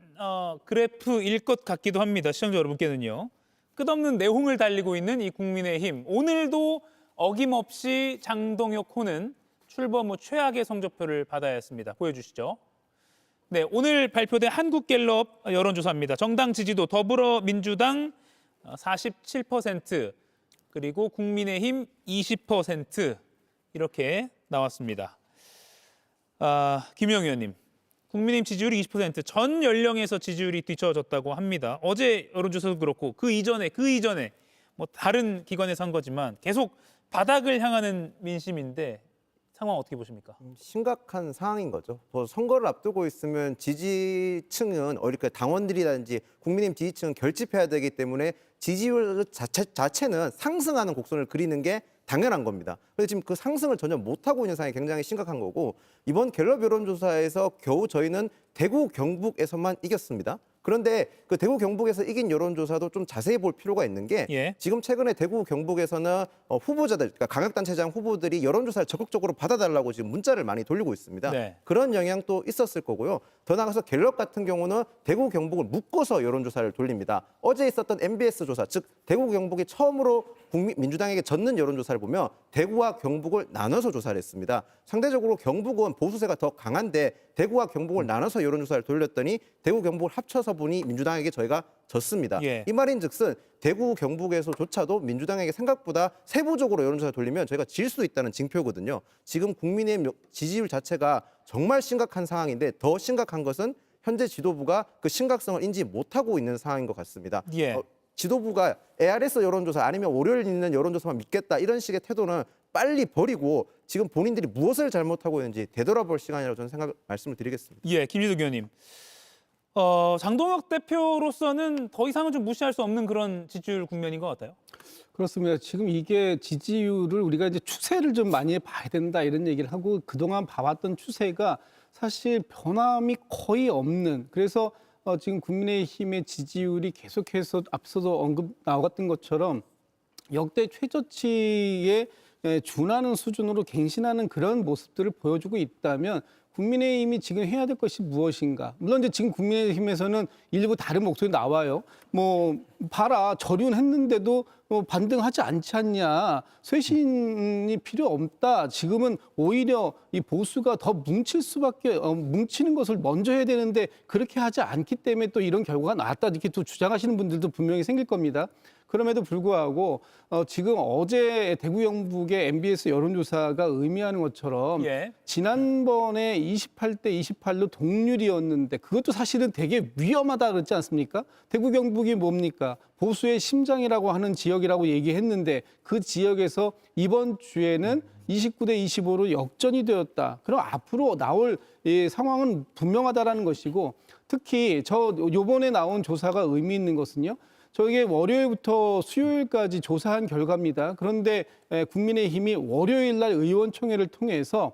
그래프일 것 같기도 합니다. 시청자 여러분께는요. 끝없는 내홍을 달리고 있는 이 국민의힘. 오늘도 어김없이 장동혁 호는 출범 후 최악의 성적표를 받아야 했습니다. 보여주시죠. 네, 오늘 발표된 한국갤럽 여론조사입니다. 정당 지지도 더불어민주당 47%, 그리고 국민의힘 20% 이렇게 나왔습니다. 김영 의원님, 국민의힘 지지율이 20%, 전 연령에서 지지율이 뒤처졌다고 합니다. 어제 여론조사도 그렇고 그 이전에 뭐 다른 기관에서 한 거지만 계속 바닥을 향하는 민심인데 상황 어떻게 보십니까? 심각한 상황인 거죠. 선거를 앞두고 있으면 지지층은 그러니까 당원들이라든지 국민의힘 지지층은 결집해야 되기 때문에 지지율 자체는 상승하는 곡선을 그리는 게 당연한 겁니다. 그런데 지금 그 상승을 전혀 못하고 있는 상황이 굉장히 심각한 거고 이번 갤럽 여론조사에서 겨우 저희는 대구 경북에서만 이겼습니다. 그런데 그 대구 경북에서 이긴 여론조사도 좀 자세히 볼 필요가 있는 게 예. 지금 최근에 대구 경북에서는 후보자들, 그러니까 강력단체장 후보들이 여론조사를 적극적으로 받아달라고 지금 문자를 많이 돌리고 있습니다. 네. 그런 영향도 있었을 거고요. 더 나아가서 갤럽 같은 경우는 대구 경북을 묶어서 여론조사를 돌립니다. 어제 있었던 MBS 조사, 즉 대구 경북이 처음으로 민주당에게 졌는 여론조사를 보면 대구와 경북을 나눠서 조사를 했습니다. 상대적으로 경북은 보수세가 더 강한데 대구와 경북을 나눠서 여론조사를 돌렸더니 대구 경북을 합쳐서 보니 민주당에게 저희가 졌습니다. 예. 이 말인즉슨 대구 경북에서조차도 민주당에게 생각보다 세부적으로 여론조사 돌리면 저희가 질 수 있다는 징표거든요. 지금 국민의힘 지지율 자체가 정말 심각한 상황인데 더 심각한 것은 현재 지도부가 그 심각성을 인지 못하고 있는 상황인 것 같습니다. 예. 지도부가 ARS 여론조사 아니면 월요일 있는 여론조사만 믿겠다 이런 식의 태도는 빨리 버리고 지금 본인들이 무엇을 잘못하고 있는지 되돌아볼 시간이라고 저는 말씀을 드리겠습니다. 예, 김진욱 의원님. 장동혁 대표로서는 더 이상은 좀 무시할 수 없는 그런 지지율 국면인 것 같아요. 그렇습니다. 지금 이게 지지율을 우리가 이제 추세를 좀 많이 봐야 된다 이런 얘기를 하고 그동안 봐왔던 추세가 사실 변함이 거의 없는, 그래서 지금 국민의힘의 지지율이 계속해서 앞서서 언급 나왔던 것처럼 역대 최저치에 준하는 수준으로 갱신하는 그런 모습들을 보여주고 있다면 국민의힘이 지금 해야 될 것이 무엇인가? 물론 이제 지금 국민의힘에서는 일부 다른 목소리 나와요. 뭐 봐라, 저륜했는데도 반등하지 않지 않냐? 쇄신이 필요 없다. 지금은 오히려 이 보수가 더 뭉치는 것을 먼저 해야 되는데 그렇게 하지 않기 때문에 또 이런 결과가 나왔다. 이렇게 또 주장하시는 분들도 분명히 생길 겁니다. 그럼에도 불구하고 지금 어제 대구 영북의 MBS 여론조사가 의미하는 것처럼 지난번에 28대 28로 동률이었는데 그것도 사실은 되게 위험하다 그랬지 않습니까? 대구 경북이 뭡니까? 보수의 심장이라고 하는 지역이라고 얘기했는데 그 지역에서 이번 주에는 29대 25로 역전이 되었다. 그럼 앞으로 나올 상황은 분명하다라는 것이고, 특히 요번에 나온 조사가 의미 있는 것은요. 저게 월요일부터 수요일까지 조사한 결과입니다. 그런데 국민의힘이 월요일 날 의원총회를 통해서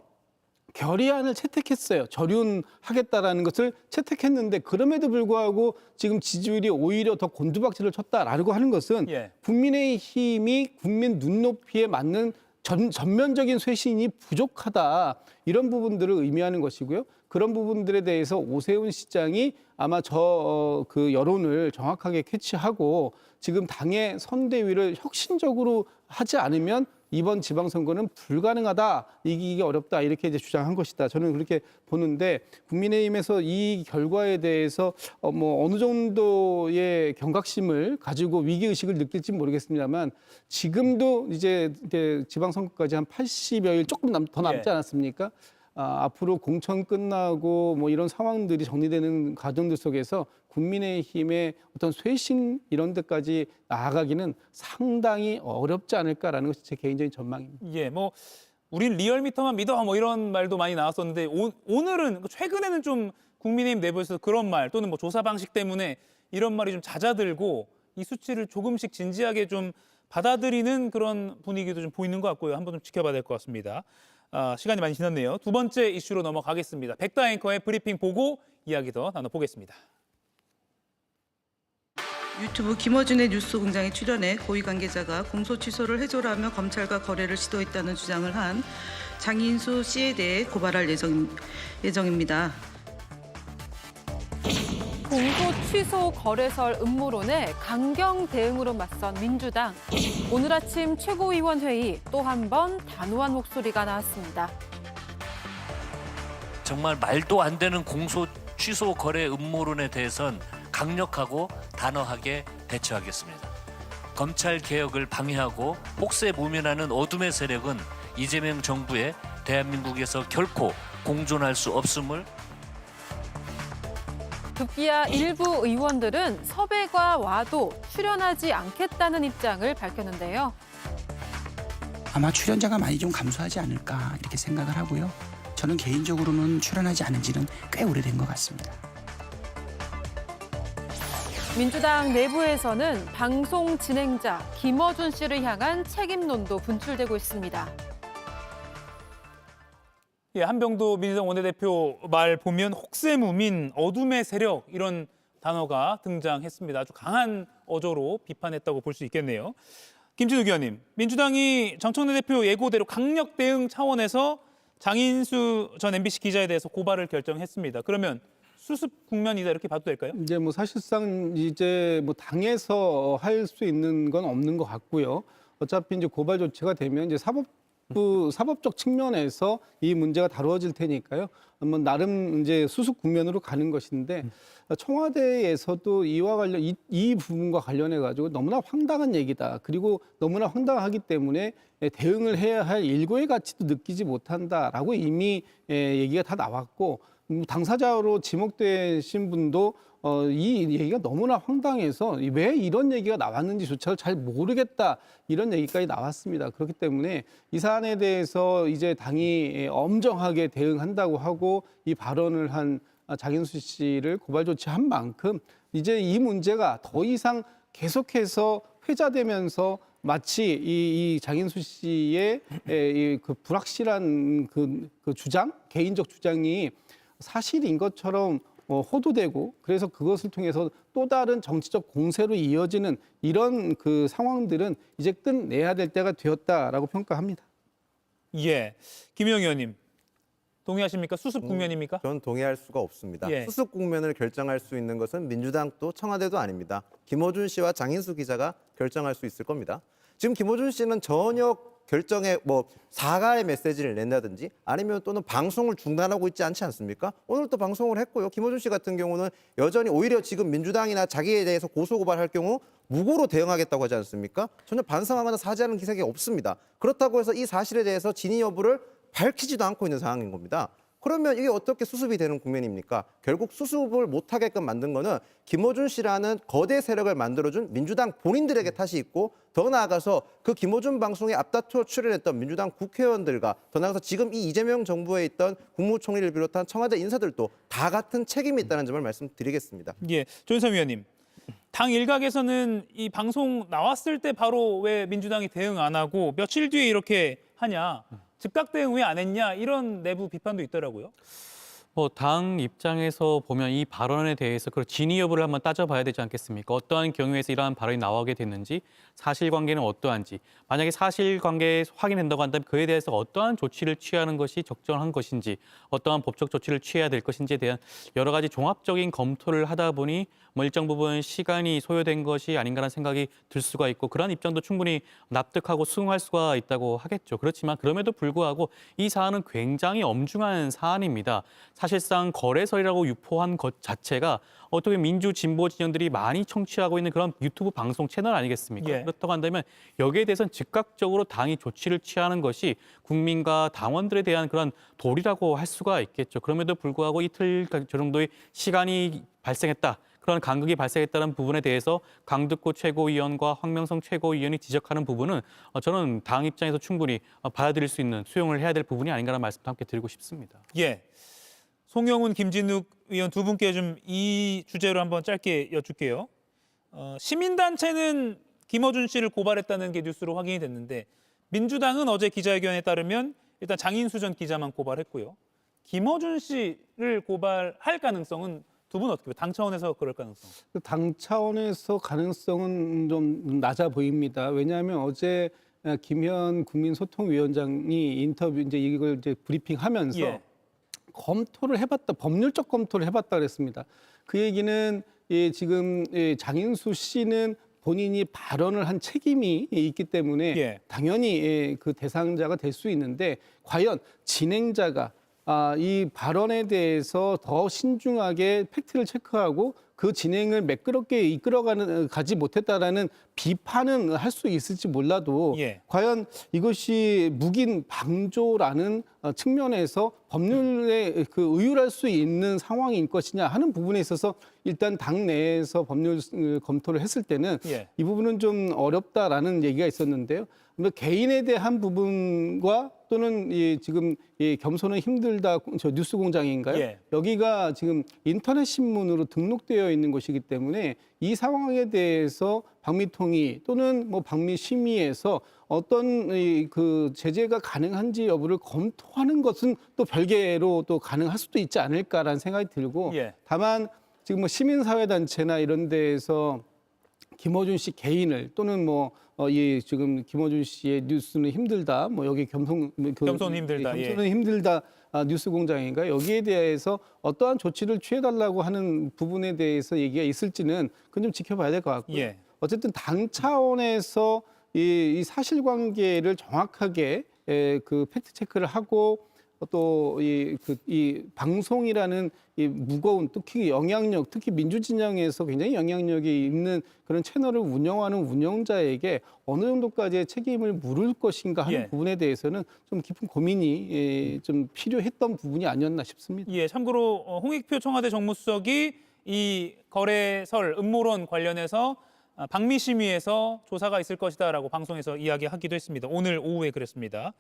결의안을 채택했어요. 저륜하겠다라는 것을 채택했는데 그럼에도 불구하고 지금 지지율이 오히려 더 곤두박질을 쳤다라고 하는 것은 국민의힘이 국민 눈높이에 맞는 전면적인 쇄신이 부족하다. 이런 부분들을 의미하는 것이고요. 그런 부분들에 대해서 오세훈 시장이 아마 그 여론을 정확하게 캐치하고 지금 당의 선대위를 혁신적으로 하지 않으면 이번 지방선거는 불가능하다, 이기기 어렵다, 이렇게 이제 주장한 것이다. 저는 그렇게 보는데 국민의힘에서 이 결과에 대해서 어느 정도의 경각심을 가지고 위기의식을 느낄지 모르겠습니다만 지금도 이제 지방선거까지 한 80여일 조금 더 남지 않았습니까? 앞으로 공천 끝나고 뭐 이런 상황들이 정리되는 과정들 속에서 국민의힘의 어떤 쇄신 이런 데까지 나아가기는 상당히 어렵지 않을까라는 것이 제 개인적인 전망입니다. 예, 뭐 우린 리얼미터만 믿어 뭐 이런 말도 많이 나왔었는데 오늘은 최근에는 좀 국민의힘 내부에서 그런 말 또는 뭐 조사 방식 때문에 이런 말이 좀 잦아들고 이 수치를 조금씩 진지하게 좀 받아들이는 그런 분위기도 좀 보이는 것 같고요. 한번 좀 지켜봐야 될 것 같습니다. 시간이 많이 지났네요. 두 번째 이슈로 넘어가겠습니다. 백다 앵커의 브리핑 보고 이야기 더 나눠보겠습니다. 유튜브 김어준의 뉴스공장에 출연해 고위 관계자가 공소 취소를 해줘라며 검찰과 거래를 시도했다는 주장을 한 장인수 씨에 대해 고발할 예정입니다. 공소 취소 거래설 음모론에 강경 대응으로 맞선 민주당. 오늘 아침 최고위원 회의 또 한 번 단호한 목소리가 나왔습니다. 정말 말도 안 되는 공소 취소 거래 음모론에 대해선 강력하고 단호하게 대처하겠습니다. 검찰 개혁을 방해하고 폭세 무면하는 어둠의 세력은 이재명 정부에 대한민국에서 결코 공존할 수 없음을. 급기야 일부 의원들은 섭외가 와도 출연하지 않겠다는 입장을 밝혔는데요. 아마 출연자가 많이 좀 감소하지 않을까 이렇게 생각을 하고요. 저는 개인적으로는 출연하지 않은 지는 꽤 오래된 것 같습니다. 민주당 내부에서는 방송 진행자 김어준 씨를 향한 책임론도 분출되고 있습니다. 예, 한병도 민주당 원내대표 말 보면 혹세무민, 어둠의 세력 이런 단어가 등장했습니다. 아주 강한 어조로 비판했다고 볼 수 있겠네요. 김진욱 의원님, 민주당이 정청래 대표 예고대로 강력 대응 차원에서 장인수 전 MBC 기자에 대해서 고발을 결정했습니다. 그러면 수습 국면이다 이렇게 봐도 될까요? 이제 뭐 사실상 이제 뭐 당에서 할 수 있는 건 없는 것 같고요. 어차피 이제 고발 조치가 되면 이제 사법적 측면에서 이 문제가 다루어질 테니까요. 한번 나름 이제 수습 국면으로 가는 것인데 청와대에서도 이 부분과 관련해 가지고 너무나 황당한 얘기다. 그리고 너무나 황당하기 때문에 대응을 해야 할 일고의 가치도 느끼지 못한다라고 이미 얘기가 다 나왔고 당사자로 지목되신 분도 이 얘기가 너무나 황당해서 왜 이런 얘기가 나왔는지조차를 잘 모르겠다 이런 얘기까지 나왔습니다. 그렇기 때문에 이 사안에 대해서 이제 당이 엄정하게 대응한다고 하고 이 발언을 한 장인수 씨를 고발 조치한 만큼 이제 이 문제가 더 이상 계속해서 회자되면서 마치 이 장인수 씨의 그 불확실한 그 주장, 개인적 주장이 사실인 것처럼 호도되고 그래서 그것을 통해서 또 다른 정치적 공세로 이어지는 이런 그 상황들은 이제 끝내야 될 때가 되었다라고 평가합니다. 예, 김영 의원님 동의하십니까? 수습 국면입니까? 저는 동의할 수가 없습니다. 예. 수습 국면을 결정할 수 있는 것은 민주당도 청와대도 아닙니다. 김어준 씨와 장인수 기자가 결정할 수 있을 겁니다. 지금 김어준 씨는 전혀 결정에 뭐 사과의 메시지를 낸다든지 아니면 또는 방송을 중단하고 있지 않지 않습니까? 오늘 또 방송을 했고요. 김어준 씨 같은 경우는 여전히 오히려 지금 민주당이나 자기에 대해서 고소고발할 경우 무고로 대응하겠다고 하지 않습니까? 전혀 반성하거나 사죄하는 기색이 없습니다. 그렇다고 해서 이 사실에 대해서 진위 여부를 밝히지도 않고 있는 상황인 겁니다. 그러면 이게 어떻게 수습이 되는 국면입니까? 결국 수습을 못하게끔 만든 거는 김어준 씨라는 거대 세력을 만들어준 민주당 본인들에게 탓이 있고 더 나아가서 그 김어준 방송에 앞다투어 출연했던 민주당 국회의원들과 더 나아가서 지금 이 이재명 정부에 있던 국무총리를 비롯한 청와대 인사들도 다 같은 책임이 있다는 점을 말씀드리겠습니다. 예, 조윤선 위원님. 당 일각에서는 이 방송 나왔을 때 바로 왜 민주당이 대응 안 하고 며칠 뒤에 이렇게 하냐. 즉각 대응 왜 안 했냐 이런 내부 비판도 있더라고요. 당 입장에서 보면 이 발언에 대해서 그 진위 여부를 한번 따져봐야 되지 않겠습니까? 어떠한 경우에서 이러한 발언이 나오게 됐는지, 사실관계는 어떠한지, 만약에 사실관계 확인된다고 한다면 그에 대해서 어떠한 조치를 취하는 것이 적절한 것인지, 어떠한 법적 조치를 취해야 될 것인지에 대한 여러 가지 종합적인 검토를 하다 보니 일정 부분 시간이 소요된 것이 아닌가라는 생각이 들 수가 있고 그런 입장도 충분히 납득하고 수긍할 수가 있다고 하겠죠. 그렇지만 그럼에도 불구하고 이 사안은 굉장히 엄중한 사안입니다. 사실상 거래설이라고 유포한 것 자체가 어떻게 민주 진보 진영들이 많이 청취하고 있는 그런 유튜브 방송 채널 아니겠습니까? 예. 그렇다고 한다면 여기에 대해서는 즉각적으로 당이 조치를 취하는 것이 국민과 당원들에 대한 그런 도리라고 할 수가 있겠죠. 그럼에도 불구하고 이틀 정도의 시간이 발생했다. 그런 간극이 발생했다는 부분에 대해서 강득구 최고위원과 황명성 최고위원이 지적하는 부분은 저는 당 입장에서 충분히 받아들일 수 있는 수용을 해야 될 부분이 아닌가라는 말씀도 함께 드리고 싶습니다. 예. 송영훈, 김진욱 의원 두 분께 좀 이 주제로 한번 짧게 여쭐게요. 시민단체는 김어준 씨를 고발했다는 게 뉴스로 확인이 됐는데 민주당은 어제 기자회견에 따르면 일단 장인수 전 기자만 고발했고요. 김어준 씨를 고발할 가능성은 두 분 어떻게 봐요? 당 차원에서 그럴 가능성? 당 차원에서 가능성은 좀 낮아 보입니다. 왜냐하면 어제 김현 국민소통위원장이 인터뷰 이걸 브리핑하면서 예. 검토를 해봤다, 법률적 검토를 해봤다 그랬습니다. 그 얘기는 지금 장인수 씨는 본인이 발언을 한 책임이 있기 때문에 예. 당연히 그 대상자가 될 수 있는데 과연 진행자가 이 발언에 대해서 더 신중하게 팩트를 체크하고 그 진행을 매끄럽게 가지 못했다라는 비판은 할 수 있을지 몰라도 예. 과연 이것이 묵인 방조라는 측면에서 법률에 의율할 수 있는 상황인 것이냐 하는 부분에 있어서 일단 당 내에서 법률 검토를 했을 때는 예. 이 부분은 좀 어렵다라는 얘기가 있었는데요. 개인에 대한 부분과 또는 지금 겸손은 힘들다 저 뉴스공장인가요? 예. 여기가 지금 인터넷 신문으로 등록되어 있는 것이기 때문에 이 상황에 대해서 방미통위 또는 뭐 방미심의에서 어떤 그 제재가 가능한지 여부를 검토하는 것은 또 별개로 또 가능할 수도 있지 않을까라는 생각이 들고 예. 다만 지금 뭐 시민사회단체나 이런 데에서 김어준 씨 개인을 또는 지금 김어준 씨의 뉴스는 힘들다. 여기 겸손은 힘들다. 겸손은 힘들다. 뉴스공장인가 여기에 대해서 어떠한 조치를 취해달라고 하는 부분에 대해서 얘기가 있을지는 그건 좀 지켜봐야 될 것 같고요. 예. 어쨌든 당 차원에서 이 사실관계를 정확하게 그 팩트 체크를 하고 또 이 방송이라는 이 무거운 특히 영향력, 특히 민주진영에서 굉장히 영향력이 있는 그런 채널을 운영하는 운영자에게 어느 정도까지의 책임을 물을 것인가 하는 예. 부분에 대해서는 좀 깊은 고민이 좀 필요했던 부분이 아니었나 싶습니다. 예, 참고로 홍익표 청와대 정무수석이 이 거래설 음모론 관련해서 방미심의에서 조사가 있을 것이다라고 방송에서 이야기하기도 했습니다. 오늘 오후에 그랬습니다.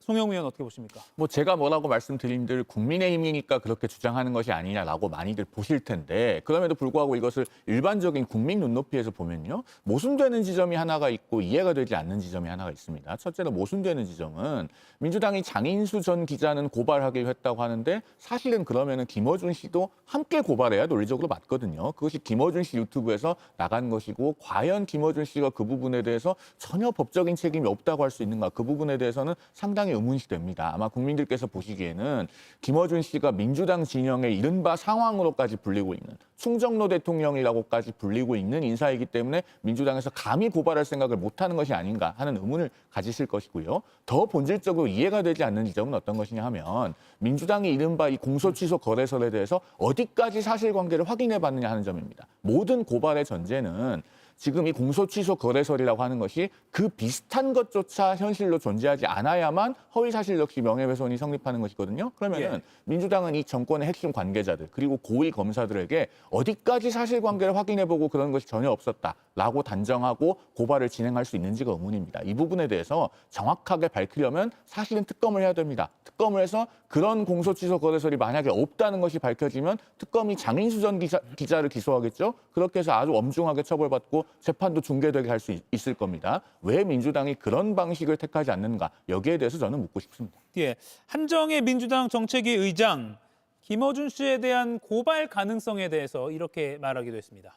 송영우 의원 어떻게 보십니까? 뭐 제가 뭐라고 말씀드린들 국민의힘이니까 그렇게 주장하는 것이 아니냐라고 많이들 보실 텐데 그럼에도 불구하고 이것을 일반적인 국민 눈높이에서 보면요. 모순되는 지점이 하나가 있고 이해가 되지 않는 지점이 하나가 있습니다. 첫째로 모순되는 지점은 민주당이 장인수 전 기자는 고발하기로 했다고 하는데 사실은 그러면은 김어준 씨도 함께 고발해야 논리적으로 맞거든요. 그것이 김어준 씨 유튜브에서 나간 것이고 과연 김어준 씨가 그 부분에 대해서 전혀 법적인 책임이 없다고 할 수 있는가 그 부분에 대해서는 상당히 의문시 됩니다. 아마 국민들께서 보시기에는 김어준 씨가 민주당 진영의 이른바 상황으로까지 불리고 있는 충정로 대통령이라고까지 불리고 있는 인사이기 때문에 민주당에서 감히 고발할 생각을 못하는 것이 아닌가 하는 의문을 가지실 것이고요. 더 본질적으로 이해가 되지 않는 지점은 어떤 것이냐 하면 민주당이 이른바 이 공소취소 거래설에 대해서 어디까지 사실관계를 확인해봤느냐 하는 점입니다. 모든 고발의 전제는 지금 이 공소취소 거래설이라고 하는 것이 그 비슷한 것조차 현실로 존재하지 않아야만 허위사실 역시 명예훼손이 성립하는 것이거든요. 그러면은 민주당은 이 정권의 핵심 관계자들 그리고 고위 검사들에게 어디까지 사실관계를 확인해보고 그런 것이 전혀 없었다라고 단정하고 고발을 진행할 수 있는지가 의문입니다. 이 부분에 대해서 정확하게 밝히려면 사실은 특검을 해야 됩니다. 특검을 해서 그런 공소취소 거래설이 만약에 없다는 것이 밝혀지면 특검이 장인수 전 기자를 기소하겠죠. 그렇게 해서 아주 엄중하게 처벌받고 재판도 중계되게 할 수 있을 겁니다. 왜 민주당이 그런 방식을 택하지 않는가? 여기에 대해서 저는 묻고 싶습니다. 예, 한정의 민주당 정책위 의장 김어준 씨에 대한 고발 가능성에 대해서 이렇게 말하기도 했습니다.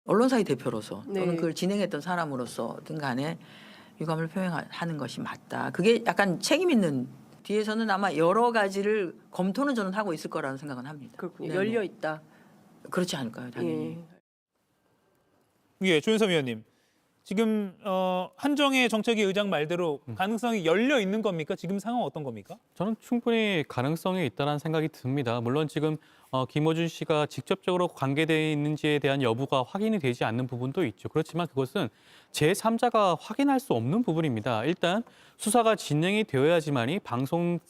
언론사의 대표로서 또는 네. 그걸 진행했던 사람으로서든 간에 유감을 표명하는 것이 맞다. 그게 약간 책임 있는 뒤에서는 아마 여러 가지를 검토는 저는 하고 있을 거라는 생각은 합니다. 그렇군요. 열려 있다. 그렇지 않을까요, 당연히. 예, 조윤선 위원님. 지금 한정의 정책위 의장 말대로 가능성이 열려 있는 겁니까? 지금 상황 어떤 겁니까? 저는 충분히 가능성이 있다는 생각이 듭니다. 물론 지금 김어준 씨가 직접적으로 관계되어 있는지에 대한 여부가 확인이 되지 않는 부분도 있죠. 그렇지만 그것은 제3자가 확인할 수 없는 부분입니다. 일단 수사가 진행이 되어야지만이 방송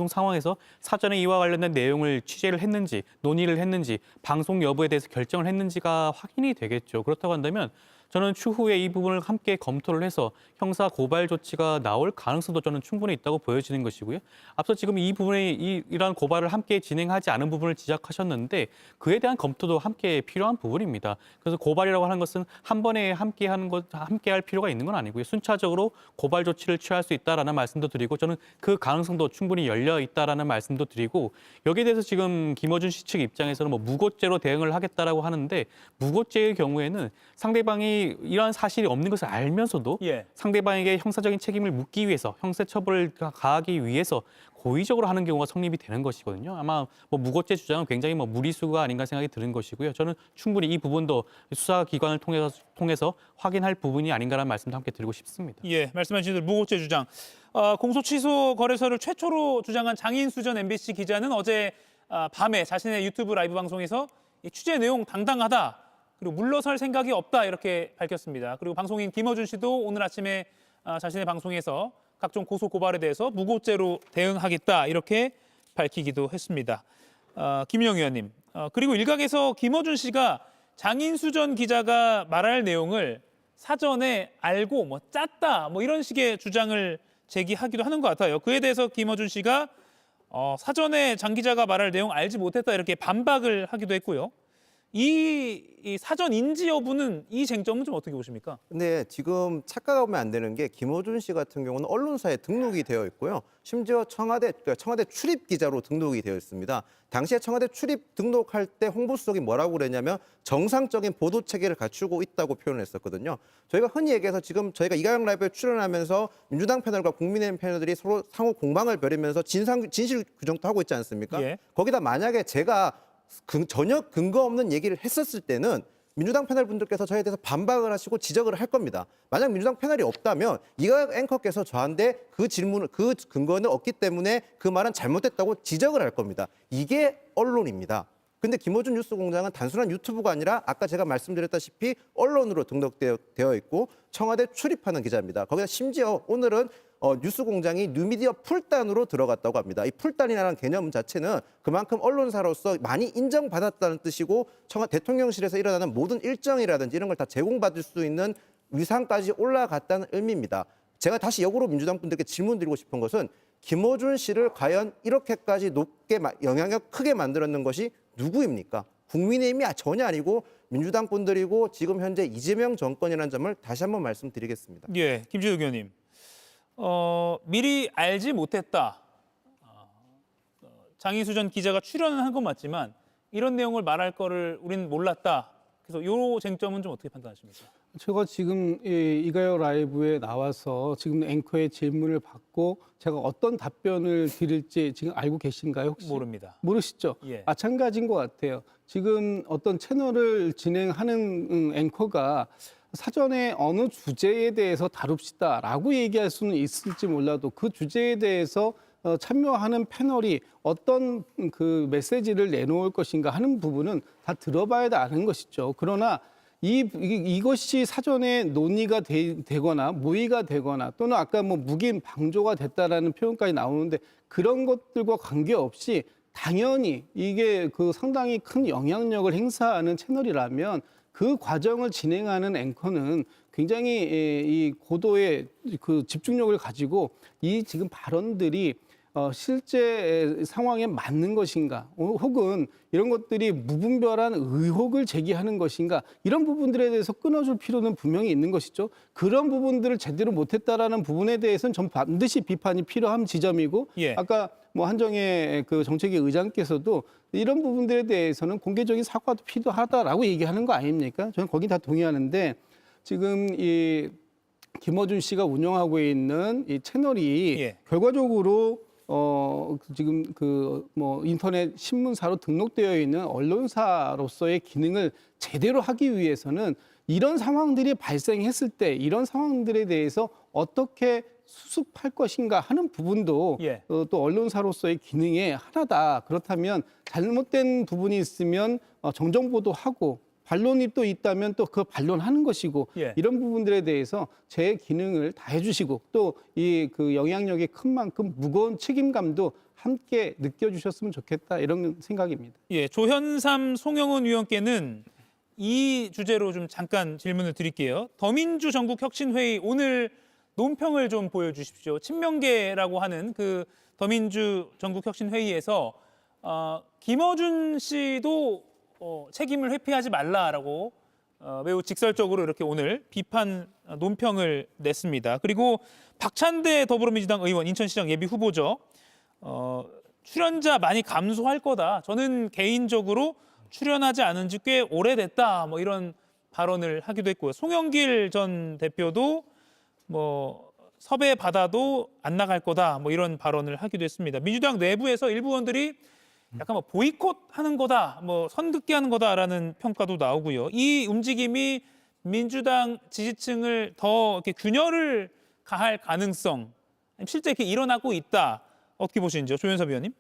상황에서 사전에 이와 관련된 내용을 취재를 했는지, 논의를 했는지, 방송 여부에 대해서 결정을 했는지가 확인이 되겠죠. 그렇다고 한다면 저는 추후에 이 부분을 함께 검토를 해서 형사 고발 조치가 나올 가능성도 저는 충분히 있다고 보여지는 것이고요. 앞서 지금 이 부분에 이러한 고발을 함께 진행하지 않은 부분을 지적하셨는데 그에 대한 검토도 함께 필요한 부분입니다. 그래서 고발이라고 하는 것은 한 번에 함께 할 필요가 있는 건 아니고요. 순차적으로 고발 조치를 취할 수 있다라는 말씀도 드리고 저는 그 가능성도 충분히 열려 있다라는 말씀도 드리고 여기에 대해서 지금 김어준 씨 측 입장에서는 뭐 무고죄로 대응을 하겠다라고 하는데 무고죄의 경우에는 상대방이 이러한 사실이 없는 것을 알면서도 상대방에게 형사적인 책임을 묻기 위해서 형사처벌을 가하기 위해서 고의적으로 하는 경우가 성립이 되는 것이거든요. 아마 뭐 무고죄 주장은 굉장히 무리수가 아닌가 생각이 드는 것이고요. 저는 충분히 이 부분도 수사기관을 통해서 확인할 부분이 아닌가라는 말씀도 함께 드리고 싶습니다. 예, 말씀하신 대로 무고죄 주장. 공소 취소 거래설을 최초로 주장한 장인수 전 MBC 기자는 어제 밤에 자신의 유튜브 라이브 방송에서 이 취재 내용 당당하다. 그리고 물러설 생각이 없다 이렇게 밝혔습니다. 그리고 방송인 김어준 씨도 오늘 아침에 자신의 방송에서 각종 고소 고발에 대해서 무고죄로 대응하겠다 이렇게 밝히기도 했습니다. 김인영 의원님, 그리고 일각에서 김어준 씨가 장인수 전 기자가 말할 내용을 사전에 알고 짰다 이런 식의 주장을 제기하기도 하는 것 같아요. 그에 대해서 김어준 씨가 사전에 장 기자가 말할 내용 알지 못했다 이렇게 반박을 하기도 했고요. 이 사전 인지 여부는 이 쟁점은 좀 어떻게 보십니까? 근데 지금 착각하면 안 되는 게 김어준 씨 같은 경우는 언론사에 등록이 되어 있고요. 심지어 청와대 출입 기자로 등록이 되어 있습니다. 당시에 청와대 출입 등록할 때 홍보수석이 뭐라고 그랬냐면 정상적인 보도 체계를 갖추고 있다고 표현을 했었거든요. 저희가 흔히 얘기해서 지금 저희가 이가영 라이브에 출연하면서 민주당 패널과 국민의힘 패널들이 서로 상호 공방을 벌이면서 진실 규정도 하고 있지 않습니까? 거기다 만약에 제가 전혀 근거 없는 얘기를 했었을 때는 민주당 패널 분들께서 저에 대해서 반박을 하시고 지적을 할 겁니다. 만약 민주당 패널이 없다면 이가영 앵커께서 저한테 그 근거는 없기 때문에 그 말은 잘못됐다고 지적을 할 겁니다. 이게 언론입니다. 근데 김어준 뉴스공장은 단순한 유튜브가 아니라 아까 제가 말씀드렸다시피 언론으로 등록되어 있고 청와대 출입하는 기자입니다. 거기다 심지어 오늘은 뉴스공장이 뉴미디어 풀단으로 들어갔다고 합니다. 이 풀단이라는 개념 자체는 그만큼 언론사로서 많이 인정받았다는 뜻이고 대통령실에서 일어나는 모든 일정이라든지 이런 걸 다 제공받을 수 있는 위상까지 올라갔다는 의미입니다. 제가 다시 역으로 민주당 분들께 질문드리고 싶은 것은 김어준 씨를 과연 이렇게까지 높게 영향력 크게 만들었는 것이 누구입니까? 국민의힘이 전혀 아니고 민주당 분들이고 지금 현재 이재명 정권이라는 점을 다시 한번 말씀드리겠습니다. 예, 김진욱 의원님. 미리 알지 못했다. 장인수 전 기자가 출연은 한 건 맞지만 이런 내용을 말할 거를 우린 몰랐다. 그래서 이 쟁점은 좀 어떻게 판단하십니까? 제가 지금 이가요 라이브에 나와서 지금 앵커의 질문을 받고 제가 어떤 답변을 드릴지 지금 알고 계신가요? 혹시? 모릅니다. 모르시죠? 예. 마찬가지인 것 같아요. 지금 어떤 채널을 진행하는 앵커가 사전에 어느 주제에 대해서 다룹시다라고 얘기할 수는 있을지 몰라도 그 주제에 대해서 참여하는 패널이 어떤 그 메시지를 내놓을 것인가 하는 부분은 다 들어봐야 아는 것이죠. 그러나 이것이 사전에 논의가 되거나 모의가 되거나 또는 아까 뭐 묵인 방조가 됐다라는 표현까지 나오는데 그런 것들과 관계없이 당연히 이게 그 상당히 큰 영향력을 행사하는 채널이라면 그 과정을 진행하는 앵커는 굉장히 이 고도의 그 집중력을 가지고 이 지금 발언들이 실제 상황에 맞는 것인가 혹은 이런 것들이 무분별한 의혹을 제기하는 것인가 이런 부분들에 대해서 끊어줄 필요는 분명히 있는 것이죠. 그런 부분들을 제대로 못했다라는 부분에 대해서는 전 반드시 비판이 필요한 지점이고 예. 아까 뭐 한정혜 그 정책위 의장께서도 이런 부분들에 대해서는 공개적인 사과도 필요하다라고 얘기하는 거 아닙니까? 저는 거기 다 동의하는데 지금 이 김어준 씨가 운영하고 있는 이 채널이 예. 결과적으로 지금 그 뭐 인터넷 신문사로 등록되어 있는 언론사로서의 기능을 제대로 하기 위해서는 이런 상황들이 발생했을 때 이런 상황들에 대해서 어떻게 수습할 것인가 하는 부분도 예. 또 언론사로서의 기능의 하나다. 그렇다면 잘못된 부분이 있으면 정정보도 하고 반론이 또 있다면 또 그 반론하는 것이고 예. 이런 부분들에 대해서 제 기능을 다 해주시고 또 이 그 영향력이 큰 만큼 무거운 책임감도 함께 느껴주셨으면 좋겠다 이런 생각입니다. 예, 조현삼 송영은 위원께는 이 주제로 좀 잠깐 질문을 드릴게요. 더민주 전국혁신회의 오늘 논평을 좀 보여주십시오. 친명계라고 하는 그 더민주 전국혁신회의에서 김어준 씨도 책임을 회피하지 말라라고 매우 직설적으로 이렇게 오늘 비판 논평을 냈습니다. 그리고 박찬대 더불어민주당 의원 인천시장 예비 후보죠. 출연자 많이 감소할 거다. 저는 개인적으로 출연하지 않은 지 꽤 오래됐다. 뭐 이런 발언을 하기도 했고요. 송영길 전 대표도 뭐 섭외 받아도 안 나갈 거다. 뭐 이런 발언을 하기도 했습니다. 민주당 내부에서 일부 의원들이 약간 뭐 보이콧하는 거다, 뭐 선긋기하는 거다라는 평가도 나오고요. 이 움직임이 민주당 지지층을 더 이렇게 균열을 가할 가능성, 실제 이렇게 일어나고 있다. 어떻게 보시는지요, 조현섭 의원님?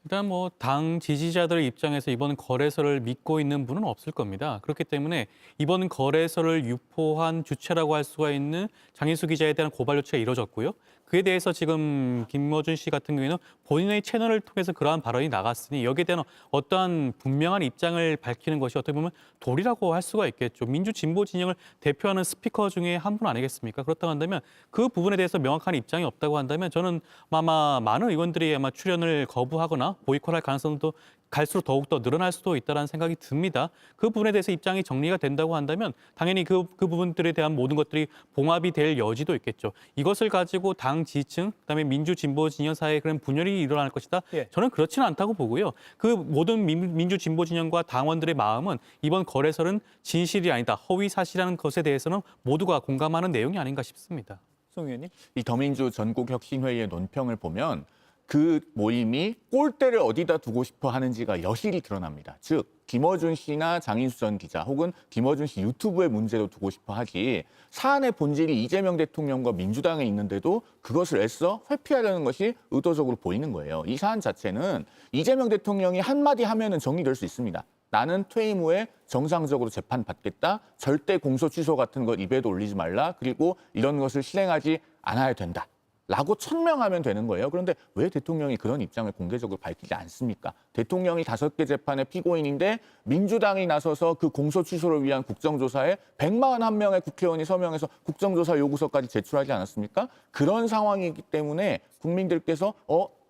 일단 뭐 당 지지자들 입장에서 이번 거래소를 믿고 있는 분은 없을 겁니다. 그렇기 때문에 이번 거래소를 유포한 주체라고 할 수가 있는 장인수 기자에 대한 고발 조치가 이뤄졌고요. 그에 대해서 지금 김어준 씨 같은 경우에는 본인의 채널을 통해서 그러한 발언이 나갔으니 여기에 대한 어떠한 분명한 입장을 밝히는 것이 어떻게 보면 도리라고 할 수가 있겠죠. 민주 진보 진영을 대표하는 스피커 중에 한 분 아니겠습니까? 그렇다고 한다면 그 부분에 대해서 명확한 입장이 없다고 한다면 저는 아마 많은 의원들이 아마 출연을 거부하거나 보이콧할 가능성도 갈수록 더욱더 늘어날 수도 있다는 생각이 듭니다. 그 부분에 대해서 입장이 정리가 된다고 한다면 당연히 그 부분들에 대한 모든 것들이 봉합이 될 여지도 있겠죠. 이것을 가지고 당 지지층, 그다음에 민주 진보 진영 사이에 그런 분열이 일어날 것이다. 예. 저는 그렇지는 않다고 보고요. 그 모든 민주 진보 진영과 당원들의 마음은 이번 거래설은 진실이 아니다, 허위 사실이라는 것에 대해서는 모두가 공감하는 내용이 아닌가 싶습니다. 송 의원님? 이 더민주 전국혁신회의의 논평을 보면 그 모임이 꼴대를 어디다 두고 싶어 하는지가 여실히 드러납니다. 즉 김어준 씨나 장인수 전 기자 혹은 김어준 씨 유튜브의 문제로 두고 싶어 하지 사안의 본질이 이재명 대통령과 민주당에 있는데도 그것을 애써 회피하려는 것이 의도적으로 보이는 거예요. 이 사안 자체는 이재명 대통령이 한마디 하면은 정리될 수 있습니다. 나는 퇴임 후에 정상적으로 재판받겠다. 절대 공소 취소 같은 것 입에도 올리지 말라. 그리고 이런 것을 실행하지 않아야 된다. 라고 천명하면 되는 거예요. 그런데 왜 대통령이 그런 입장을 공개적으로 밝히지 않습니까? 대통령이 5개 재판의 피고인인데 민주당이 나서서 그 공소 취소를 위한 국정조사에 141명의 국회의원이 서명해서 국정조사 요구서까지 제출하지 않았습니까? 그런 상황이기 때문에 국민들께서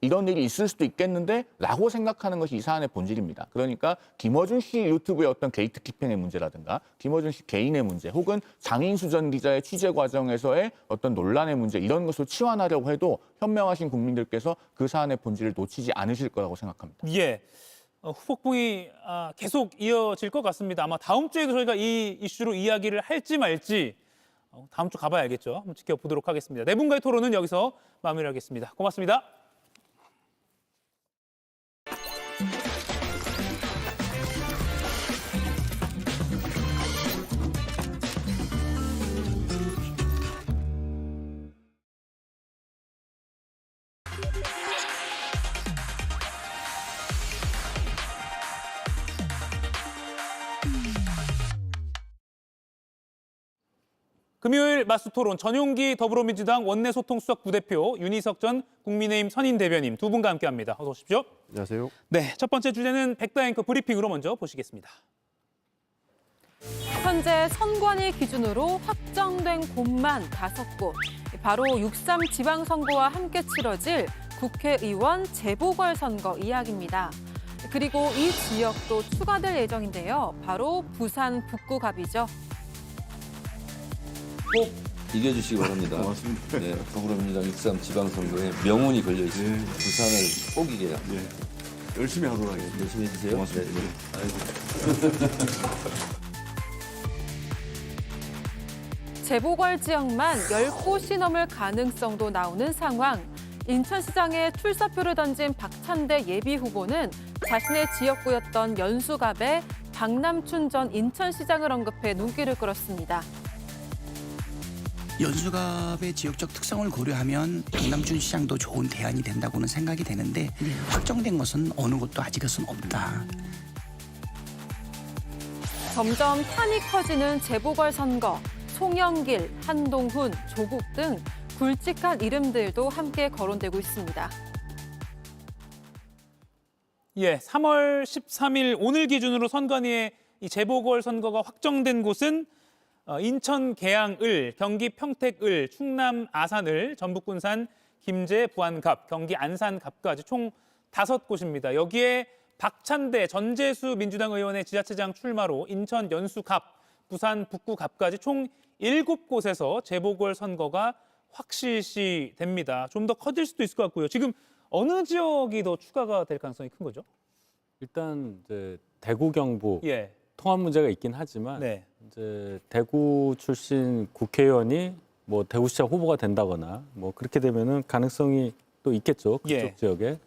이런 일이 있을 수도 있겠는데 라고 생각하는 것이 이 사안의 본질입니다. 그러니까 김어준 씨 유튜브의 어떤 게이트키핑의 문제라든가 김어준 씨 개인의 문제 혹은 장인수 전 기자의 취재 과정에서의 어떤 논란의 문제 이런 것을 치환하려고 해도 현명하신 국민들께서 그 사안의 본질을 놓치지 않으실 거라고 생각합니다. 예. 후폭풍이 계속 이어질 것 같습니다. 아마 다음 주에도 저희가 이 이슈로 이야기를 할지 말지 다음 주 가봐야 알겠죠. 한번 지켜보도록 하겠습니다. 네 분과의 토론은 여기서 마무리하겠습니다. 고맙습니다. 금요일 맞수토론 전용기 더불어민주당 원내소통수석 부대표 윤희석 전 국민의힘 선임 대변인 두 분과 함께합니다. 어서 오십시오. 안녕하세요. 네, 첫 번째 주제는 백다 앵커 브리핑으로 먼저 보시겠습니다. 현재 선관위 기준으로 확정된 곳만 5곳. 바로 6.3 지방선거와 함께 치러질 국회의원 재보궐선거 이야기입니다. 그리고 이 지역도 추가될 예정인데요. 바로 부산 북구갑이죠. 꼭 이겨주시기 바랍니다. 고맙습니다. 네, 더불어민주당 6.3 지방선거에 명운이 걸려 있습니다. 부산을 꼭 이겨야. 열심히 하도록 하겠습니다. 열심히 해주세요. 고맙습니다. 네. 재보궐 지역만 10곳이 넘을 가능성도 나오는 상황. 인천시장에 출사표를 던진 박찬대 예비후보는 자신의 지역구였던 연수갑의 박남춘 전 인천시장을 언급해 눈길을 끌었습니다. 연수갑의 지역적 특성을 고려하면 박남춘 시장도 좋은 대안이 된다고는 생각이 되는데 확정된 것은 어느 곳도 아직은 없다. 점점 판이 커지는 재보궐선거. 송영길, 한동훈, 조국 등 굵직한 이름들도 함께 거론되고 있습니다. 예, 3월 13일 오늘 기준으로 선관위에 이 재보궐선거가 확정된 곳은 인천 계양을, 경기 평택을, 충남 아산을, 전북 군산 김제 부안갑, 경기 안산갑까지 총 5곳입니다. 여기에 박찬대 전재수 민주당 의원의 지자체장 출마로 인천 연수갑, 부산 북구갑까지 총 7곳에서 재보궐선거가 확실시됩니다. 좀 더 커질 수도 있을 것 같고요. 지금 어느 지역이 더 추가가 될 가능성이 큰 거죠? 일단 이제 대구 경북 통합 문제가 있긴 하지만 이제 대구 출신 국회의원이 뭐 대구시장 후보가 된다거나 뭐 그렇게 되면은 가능성이 또 있겠죠. 그쪽 지역에.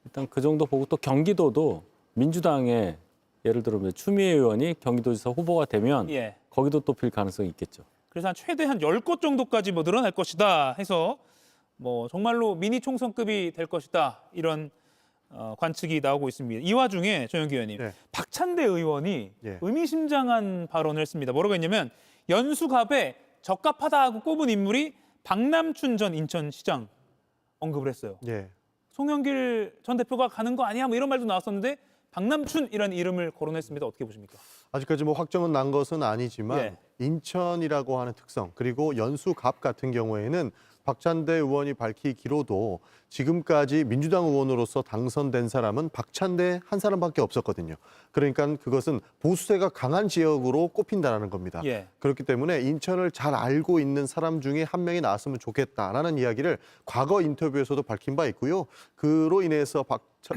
일단 그 정도 보고 또 경기도도 민주당의 예를 들어 추미애 의원이 경기도지사 후보가 되면 거기도 또 빌 가능성이 있겠죠. 그래서 최대한 10곳 정도까지 뭐 늘어날 것이다 해서 뭐 정말로 미니 총선급이 될 것이다 이런 관측이 나오고 있습니다. 이 와중에 조영기 의원님, 박찬대 의원이 의미심장한 발언을 했습니다. 뭐라고 했냐면 연수갑에 적합하다고 꼽은 인물이 박남춘 전 인천시장 언급을 했어요. 송영길 전 대표가 가는 거 아니야? 뭐 이런 말도 나왔었는데 박남춘이라는 이름을 거론했습니다. 어떻게 보십니까? 아직까지 뭐 확정은 난 것은 아니지만 인천이라고 하는 특성 그리고 연수갑 같은 경우에는 박찬대 의원이 밝히기로도 지금까지 민주당 의원으로서 당선된 사람은 박찬대 한 사람밖에 없었거든요. 그러니까 그것은 보수세가 강한 지역으로 꼽힌다는 겁니다. 그렇기 때문에 인천을 잘 알고 있는 사람 중에 한 명이 나왔으면 좋겠다라는 이야기를 과거 인터뷰에서도 밝힌 바 있고요. 그로 인해서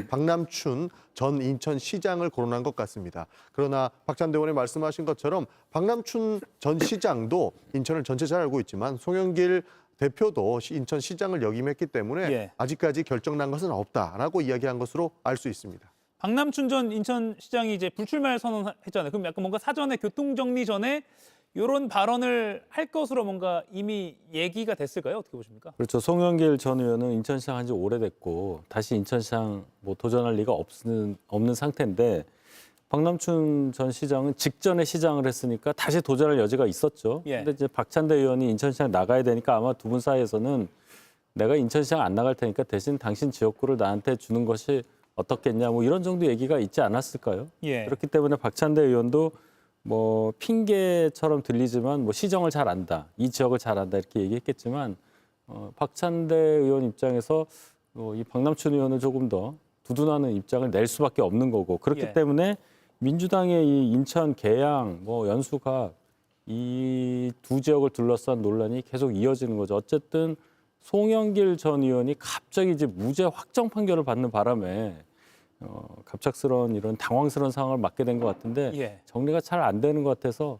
박남춘 전 인천시장을 거론한 것 같습니다. 그러나 박찬대 의원이 말씀하신 것처럼 박남춘 전 시장도 인천을 전체 잘 알고 있지만 송영길 대표도 인천시장을 역임했기 때문에 아직까지 결정난 것은 없다라고 이야기한 것으로 알 수 있습니다. 박남춘 전 인천시장이 이제 불출마를 선언했잖아요. 그럼 약간 뭔가 사전에 교통정리 전에 이런 발언을 할 것으로 뭔가 이미 얘기가 됐을까요? 어떻게 보십니까? 그렇죠. 송영길 전 의원은 인천시장 한 지 오래됐고 다시 인천시장 뭐 도전할 리가 없는 상태인데 박남춘 전 시장은 직전에 시장을 했으니까 다시 도전할 여지가 있었죠. 근데 이제 박찬대 의원이 인천시장 나가야 되니까 아마 두 분 사이에서는 내가 인천시장 안 나갈 테니까 대신 당신 지역구를 나한테 주는 것이 어떻겠냐 뭐 이런 정도 얘기가 있지 않았을까요? 예. 그렇기 때문에 박찬대 의원도 뭐 핑계처럼 들리지만 뭐 시정을 잘 안다, 이 지역을 잘 안다 이렇게 얘기했겠지만 박찬대 의원 입장에서 이 박남춘 의원을 조금 더 두둔하는 입장을 낼 수밖에 없는 거고 그렇기 예. 때문에 민주당의 이 인천, 계양, 뭐 연수갑 이 두 지역을 둘러싼 논란이 계속 이어지는 거죠. 어쨌든 송영길 전 의원이 갑자기 이제 무죄 확정 판결을 받는 바람에 갑작스러운 이런 당황스러운 상황을 맞게 된 것 같은데 예. 정리가 잘 안 되는 것 같아서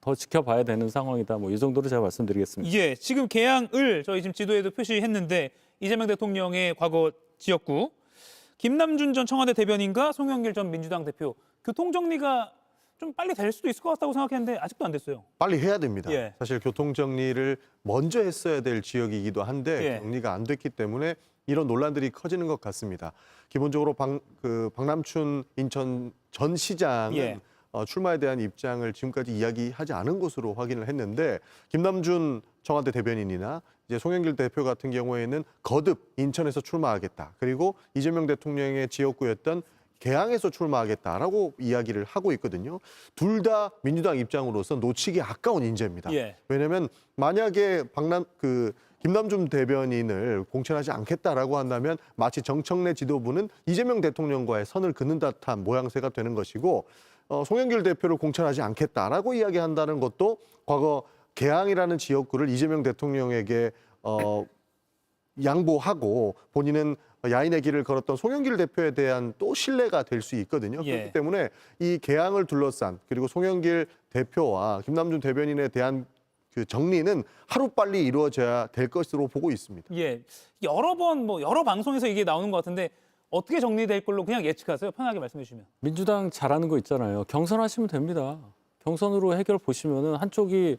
더 지켜봐야 되는 상황이다. 뭐 이 정도로 제가 말씀드리겠습니다. 예, 지금 계양을 저희 지금 지도에도 표시했는데 이재명 대통령의 과거 지역구 김남준 전 청와대 대변인과 송영길 전 민주당 대표 교통 정리가 좀 빨리 될 수도 있을 것 같다고 생각했는데 아직도 안 됐어요. 빨리 해야 됩니다. 예. 사실 교통 정리를 먼저 했어야 될 지역이기도 한데 예. 정리가 안 됐기 때문에 이런 논란들이 커지는 것 같습니다. 기본적으로 박남춘 인천 전 시장은 예. 출마에 대한 입장을 지금까지 이야기하지 않은 것으로 확인을 했는데 김남준 청와대 대변인이나 이제 송영길 대표 같은 경우에는 거듭 인천에서 출마하겠다. 그리고 이재명 대통령의 지역구였던 계양에서 출마하겠다라고 이야기를 하고 있거든요. 둘 다 민주당 입장으로서 놓치기 아까운 인재입니다. 예. 왜냐하면 만약에 김남준 대변인을 공천하지 않겠다라고 한다면 마치 정청래 지도부는 이재명 대통령과의 선을 긋는 듯한 모양새가 되는 것이고 송영길 대표를 공천하지 않겠다라고 이야기한다는 것도 과거 계양이라는 지역구를 이재명 대통령에게 양보하고 본인은 야인의 길을 걸었던 송영길 대표에 대한 또 신뢰가 될 수 있거든요. 예. 그렇기 때문에 이 계양을 둘러싼 그리고 송영길 대표와 김남준 대변인에 대한 그 정리는 하루빨리 이루어져야 될 것으로 보고 있습니다. 예, 여러 번 여러 방송에서 이게 나오는 것 같은데 어떻게 정리될 걸로 그냥 예측하세요? 편하게 말씀해 주시면. 민주당 잘하는 거 있잖아요. 경선하시면 됩니다. 경선으로 해결 보시면은 한쪽이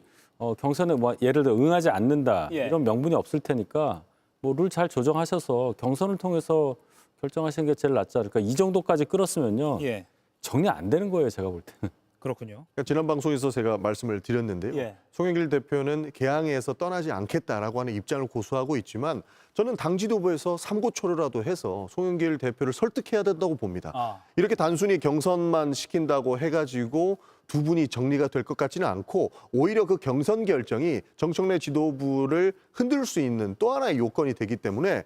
경선에 뭐 예를 들어 응하지 않는다 예. 이런 명분이 없을 테니까 뭐 룰 잘 조정하셔서 경선을 통해서 결정하시는 게 제일 낫지 않을까. 이 정도까지 끌었으면요. 예, 정리 안 되는 거예요, 제가 볼 때는. 그렇군요. 그러니까 지난 방송에서 제가 말씀을 드렸는데요. 예. 송영길 대표는 계양에서 떠나지 않겠다라고 하는 입장을 고수하고 있지만 저는 당 지도부에서 삼고초려라도 해서 송영길 대표를 설득해야 된다고 봅니다. 이렇게 단순히 경선만 시킨다고 해가지고 두 분이 정리가 될 것 같지는 않고 오히려 그 경선 결정이 정청래 지도부를 흔들 수 있는 또 하나의 요건이 되기 때문에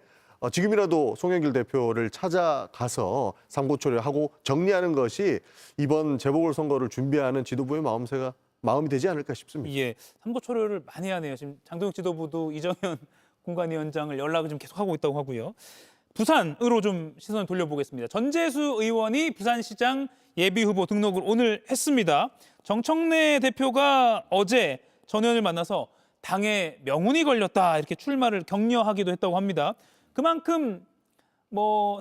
지금이라도 송영길 대표를 찾아가서 삼고초려하고 정리하는 것이 이번 재보궐선거를 준비하는 지도부의 마음이 되지 않을까 싶습니다. 예, 삼고초려를 많이 하네요. 지금 장동혁 지도부도 이정현 공관위원장을 연락을 좀 계속하고 있다고 하고요. 부산으로 좀 시선을 돌려보겠습니다. 전재수 의원이 부산시장 예비후보 등록을 오늘 했습니다. 정청래 대표가 어제 전 의원을 만나서 당에 명운이 걸렸다 이렇게 출마를 격려하기도 했다고 합니다. 그만큼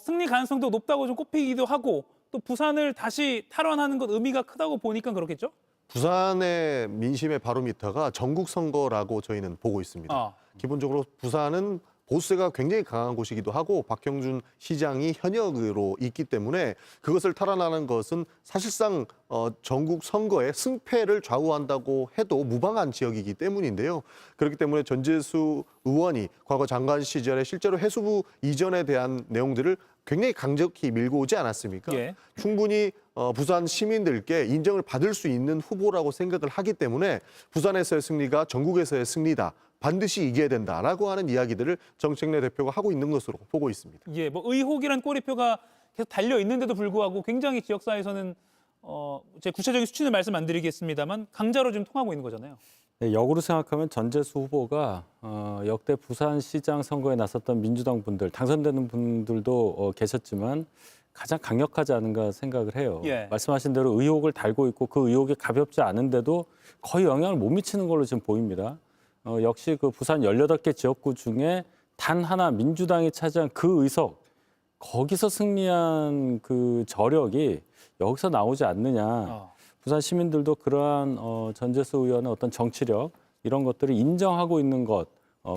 승리 가능성도 높다고 좀 꼽히기도 하고 또 부산을 다시 탈환하는 것 의미가 크다고 보니까 그렇겠죠? 부산의 민심의 바로미터가 전국 선거라고 저희는 보고 있습니다. 기본적으로 부산은 보수세가 굉장히 강한 곳이기도 하고 박형준 시장이 현역으로 있기 때문에 그것을 탈환하는 것은 사실상 전국 선거의 승패를 좌우한다고 해도 무방한 지역이기 때문인데요. 그렇기 때문에 전재수 의원이 과거 장관 시절에 실제로 해수부 이전에 대한 내용들을 굉장히 강력히 밀고 오지 않았습니까? 예. 충분히 부산 시민들께 인정을 받을 수 있는 후보라고 생각을 하기 때문에 부산에서의 승리가 전국에서의 승리다. 반드시 이겨야 된다라고 하는 이야기들을 정청래 대표가 하고 있는 것으로 보고 있습니다. 예, 의혹이란 꼬리표가 계속 달려 있는데도 불구하고 굉장히 지역사회에서는 제 구체적인 수치는 말씀 안 드리겠습니다만 강자로 지금 통하고 있는 거잖아요. 네, 역으로 생각하면 전재수 후보가 역대 부산시장 선거에 나섰던 민주당 분들, 당선되는 분들도 계셨지만 가장 강력하지 않은가 생각을 해요. 예. 말씀하신 대로 의혹을 달고 있고 그 의혹이 가볍지 않은데도 거의 영향을 못 미치는 걸로 지금 보입니다. 역시 그 부산 18개 지역구 중에 단 하나 민주당이 차지한 그 의석, 거기서 승리한 그 저력이 여기서 나오지 않느냐. 부산 시민들도 그러한 전재수 의원의 어떤 정치력 이런 것들을 인정하고 있는 것,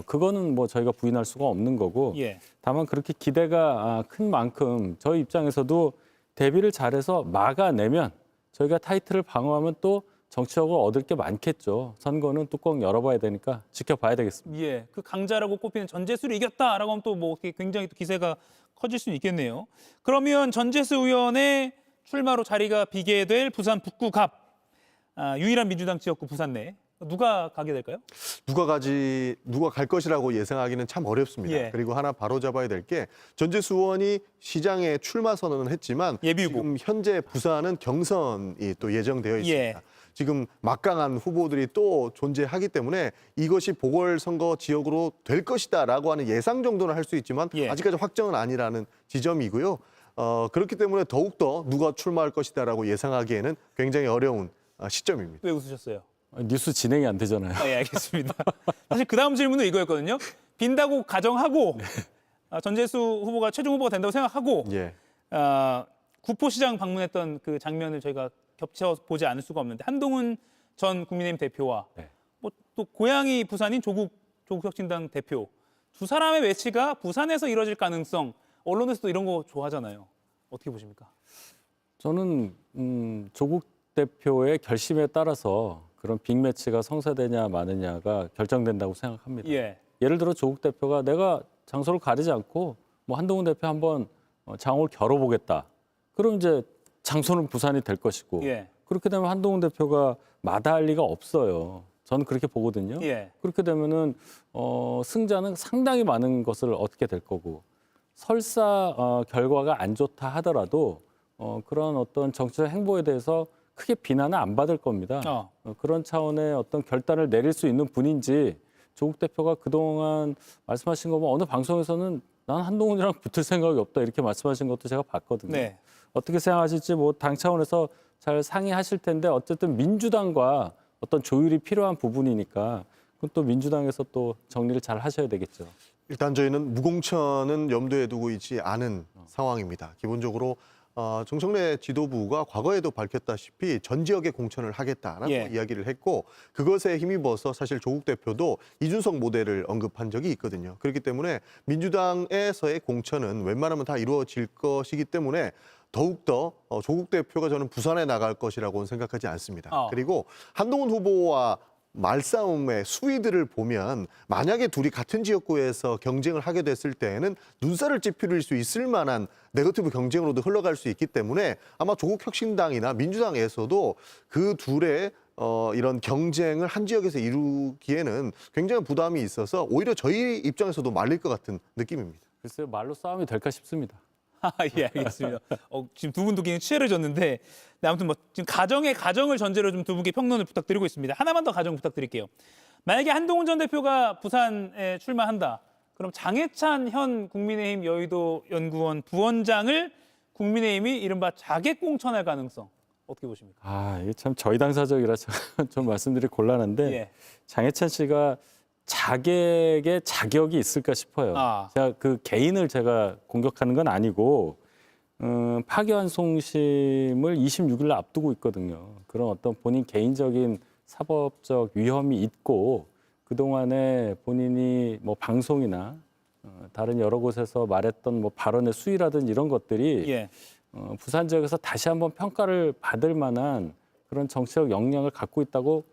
그거는 뭐 저희가 부인할 수가 없는 거고 예. 다만 그렇게 기대가 큰 만큼 저희 입장에서도 대비를 잘해서 막아내면 저희가 타이틀을 방어하면 또 정치적으로 얻을 게 많겠죠. 선거는 뚜껑 열어봐야 되니까 지켜봐야 되겠습니다. 예, 그 강자라고 꼽히는 전재수를 이겼다라고 하면 또 뭐 굉장히 또 기세가 커질 수는 있겠네요. 그러면 전재수 의원의 출마로 자리가 비게 될 부산 북구갑, 유일한 민주당 지역구 부산 내 누가 가게 될까요? 누가 갈 것이라고 예상하기는 참 어렵습니다. 예. 그리고 하나 바로잡아야 될 게 전재수 의원이 시장에 출마 선언은 했지만 지금 현재 부산은 경선이 또 예정되어 있습니다. 예. 지금 막강한 후보들이 또 존재하기 때문에 이것이 보궐선거 지역으로 될 것이다라고 하는 예상 정도는 할 수 있지만 아직까지 확정은 아니라는 지점이고요. 그렇기 때문에 더욱더 누가 출마할 것이다라고 예상하기에는 굉장히 어려운 시점입니다. 왜 웃으셨어요? 뉴스 진행이 안 되잖아요. 예, 알겠습니다. 사실 그 다음 질문은 이거였거든요. 빈다고 가정하고 전재수 후보가 최종 후보가 된다고 생각하고 구포시장 방문했던 그 장면을 저희가 겹쳐 보지 않을 수가 없는데 한동훈 전 국민의힘 대표와 뭐 또 고향이 부산인 조국혁신당 대표 두 사람의 매치가 부산에서 이뤄질 가능성 언론에서도 이런 거 좋아하잖아요. 어떻게 보십니까? 저는 조국 대표의 결심에 따라서 그런 빅매치가 성사되냐 마느냐가 결정된다고 생각합니다. 예를 들어 조국 대표가 내가 장소를 가리지 않고 뭐 한동훈 대표 한번 장을 겨뤄보겠다. 그럼 이제 장소는 부산이 될 것이고 그렇게 되면 한동훈 대표가 마다할 리가 없어요. 저는 그렇게 보거든요. 그렇게 되면은 승자는 상당히 많은 것을 얻게 될 거고 설사 결과가 안 좋다 하더라도 그런 어떤 정치적 행보에 대해서 크게 비난을 안 받을 겁니다. 그런 차원의 어떤 결단을 내릴 수 있는 분인지 조국 대표가 그동안 말씀하신 거 보면 어느 방송에서는 난 한동훈이랑 붙을 생각이 없다 이렇게 말씀하신 것도 제가 봤거든요. 어떻게 생각하실지 뭐 당 차원에서 잘 상의하실 텐데 어쨌든 민주당과 어떤 조율이 필요한 부분이니까 그건 또 민주당에서 또 정리를 잘 하셔야 되겠죠. 일단 저희는 무공천은 염두에 두고 있지 않은 상황입니다. 기본적으로 정청래 지도부가 과거에도 밝혔다시피 전 지역에 공천을 하겠다라고 이야기를 했고 그것에 힘입어서 사실 조국 대표도 이준석 모델을 언급한 적이 있거든요. 그렇기 때문에 민주당에서의 공천은 웬만하면 다 이루어질 것이기 때문에 더욱더 조국 대표가 저는 부산에 나갈 것이라고는 생각하지 않습니다. 그리고 한동훈 후보와 말싸움의 수위들을 보면 만약에 둘이 같은 지역구에서 경쟁을 하게 됐을 때에는 눈살을 찌푸릴 수 있을 만한 네거티브 경쟁으로도 흘러갈 수 있기 때문에 아마 조국혁신당이나 민주당에서도 그 둘의 이런 경쟁을 한 지역에서 이루기에는 굉장히 부담이 있어서 오히려 저희 입장에서도 말릴 것 같은 느낌입니다. 글쎄요, 말로 싸움이 될까 싶습니다. 예, 알겠습니다. 지금 두 분도 굉장히 치열해졌는데 아무튼 뭐 지금 가정을 전제로 좀 두 분께 평론을 부탁드리고 있습니다. 하나만 더 가정 부탁드릴게요. 만약에 한동훈 전 대표가 부산에 출마한다. 그럼 장해찬 현 국민의힘 여의도 연구원 부원장을 국민의힘이 이른바 자객 공천할 가능성 어떻게 보십니까? 이게 참 저희 당사적이라서 좀 말씀드리기 곤란한데 장해찬 씨가 자객의 자격이 있을까 싶어요. 제가 그 개인을 제가 공격하는 건 아니고 파기환송심을 26일 앞두고 있거든요. 그런 어떤 본인 개인적인 사법적 위험이 있고 그동안에 본인이 뭐 방송이나 다른 여러 곳에서 말했던 뭐 발언의 수위라든지 이런 것들이 부산 지역에서 다시 한번 평가를 받을 만한 그런 정치적 역량을 갖고 있다고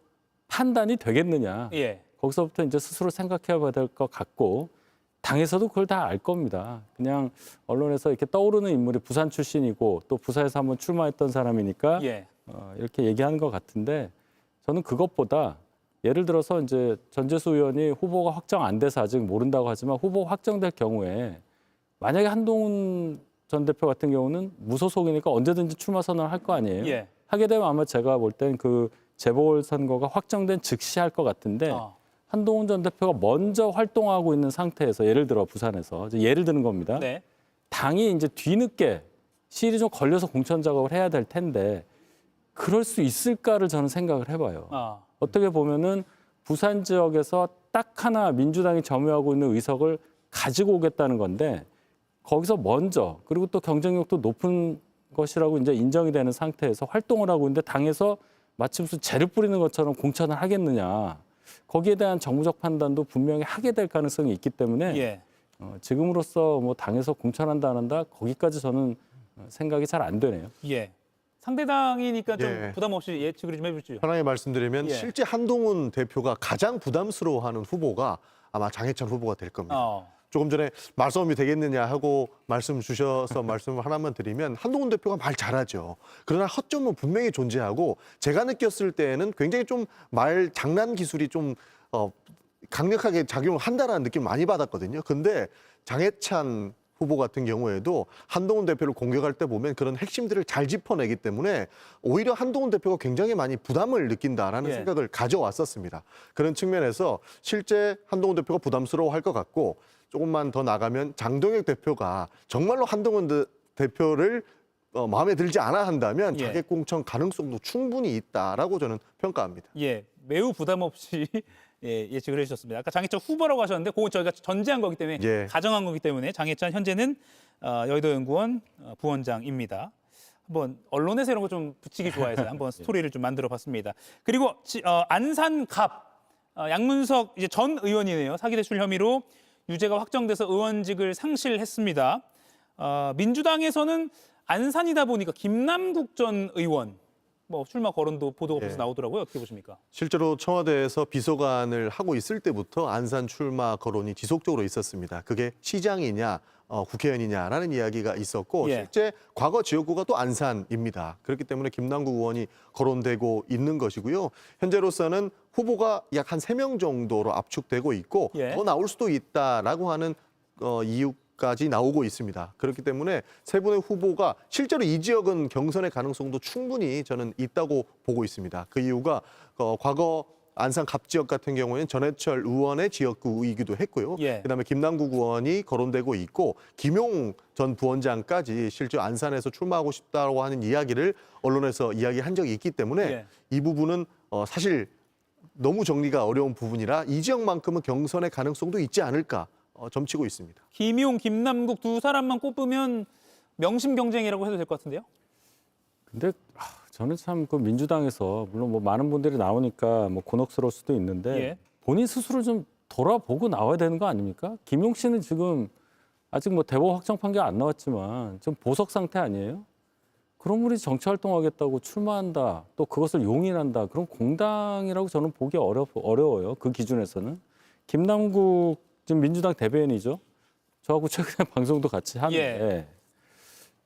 판단이 되겠느냐. 거기서부터 이제 스스로 생각해 봐야 될 것 같고 당에서도 그걸 다 알 겁니다. 그냥 언론에서 이렇게 떠오르는 인물이 부산 출신이고 또 부산에서 한번 출마했던 사람이니까 이렇게 얘기하는 것 같은데 저는 그것보다 예를 들어서 이제 전재수 의원이 후보가 확정 안 돼서 아직 모른다고 하지만 후보 확정될 경우에 만약에 한동훈 전 대표 같은 경우는 무소속이니까 언제든지 출마 선언을 할 거 아니에요. 하게 되면 아마 제가 볼 땐 그 재보궐선거가 확정된 즉시 할 것 같은데 한동훈 전 대표가 먼저 활동하고 있는 상태에서 예를 들어 부산에서 예를 드는 겁니다. 당이 이제 뒤늦게 시일이 좀 걸려서 공천 작업을 해야 될 텐데 그럴 수 있을까를 저는 생각을 해봐요. 어떻게 보면은 부산 지역에서 딱 하나 민주당이 점유하고 있는 의석을 가지고 오겠다는 건데 거기서 먼저 그리고 또 경쟁력도 높은 것이라고 이제 인정이 되는 상태에서 활동을 하고 있는데 당에서 마치 무슨 재를 뿌리는 것처럼 공천을 하겠느냐. 거기에 대한 정무적 판단도 분명히 하게 될 가능성이 있기 때문에 지금으로서 뭐 당에서 공천한다 안 한다 거기까지 저는 생각이 잘 안 되네요. 상대당이니까 좀 예. 부담 없이 예측을 좀 해주시죠. 편하게 말씀드리면 예. 실제 한동훈 대표가 가장 부담스러워하는 후보가 아마 장해찬 후보가 될 겁니다. 조금 전에 말싸움이 되겠느냐 하고 말씀 주셔서 말씀을 하나만 드리면 한동훈 대표가 말 잘하죠. 그러나 허점은 분명히 존재하고 제가 느꼈을 때는 굉장히 좀 말 장난 기술이 좀 강력하게 작용을 한다라는 느낌 많이 받았거든요. 근데 장해찬 후보 같은 경우에도 한동훈 대표를 공격할 때 보면 그런 핵심들을 잘 짚어내기 때문에 오히려 한동훈 대표가 굉장히 많이 부담을 느낀다라는 예. 생각을 가져왔었습니다. 그런 측면에서 실제 한동훈 대표가 부담스러워할 것 같고 조금만 더 나가면 장동혁 대표가 정말로 한동훈 대표를 마음에 들지 않아 한다면 예. 자객 공천 가능성도 충분히 있다라고 저는 평가합니다. 예, 매우 부담 없이 예측을 해주셨습니다. 아까 장해찬 후보라고 하셨는데 그건 저희가 전제한 거기 때문에 예. 가정한 거기 때문에 장해찬 현재는 여의도연구원 부원장입니다. 한번 언론에서 이런 거 좀 붙이기 좋아해서 한번 스토리를 좀 만들어봤습니다. 그리고 안산갑 양문석 이제 전 의원이네요. 사기 대출 혐의로 유죄가 확정돼서 의원직을 상실했습니다. 민주당에서는 안산이다 보니까 김남국 전 의원 뭐 출마 거론도 보도가 벌써 나오더라고요. 어떻게 보십니까? 실제로 청와대에서 비서관을 하고 있을 때부터 안산 출마 거론이 지속적으로 있었습니다. 그게 시장이냐 국회의원이냐라는 이야기가 있었고 예. 실제 과거 지역구가 또 안산입니다. 그렇기 때문에 김남국 의원이 거론되고 있는 것이고요. 현재로서는 후보가 약 한 3명 정도로 압축되고 있고 예. 더 나올 수도 있다라고 하는 이유까지 나오고 있습니다. 그렇기 때문에 세 분의 후보가 실제로 이 지역은 경선의 가능성도 충분히 저는 있다고 보고 있습니다. 그 이유가 과거 안산 갑 지역 같은 경우에는 전해철 의원의 지역구이기도 했고요. 예. 그다음에 김남국 의원이 거론되고 있고 김용 전 부원장까지 실제 안산에서 출마하고 싶다고 하는 이야기를 언론에서 이야기한 적이 있기 때문에 예. 이 부분은 사실 너무 정리가 어려운 부분이라 이 지역만큼은 경선의 가능성도 있지 않을까 점치고 있습니다. 김용, 김남국 두 사람만 꼽으면 명심 경쟁이라고 해도 될 것 같은데요? 근데 저는 참 그 민주당에서 물론 뭐 많은 분들이 나오니까 뭐 곤혹스러울 수도 있는데 예. 본인 스스로 좀 돌아보고 나와야 되는 거 아닙니까? 김용 씨는 지금 아직 뭐 대법 확정 판결 안 나왔지만 좀 보석 상태 아니에요? 그런 분이 정치 활동하겠다고 출마한다, 또 그것을 용인한다, 그런 공당이라고 저는 보기 어려워요. 그 기준에서는. 김남국 지금 민주당 대변인이죠. 저하고 최근에 방송도 같이 하는데 예.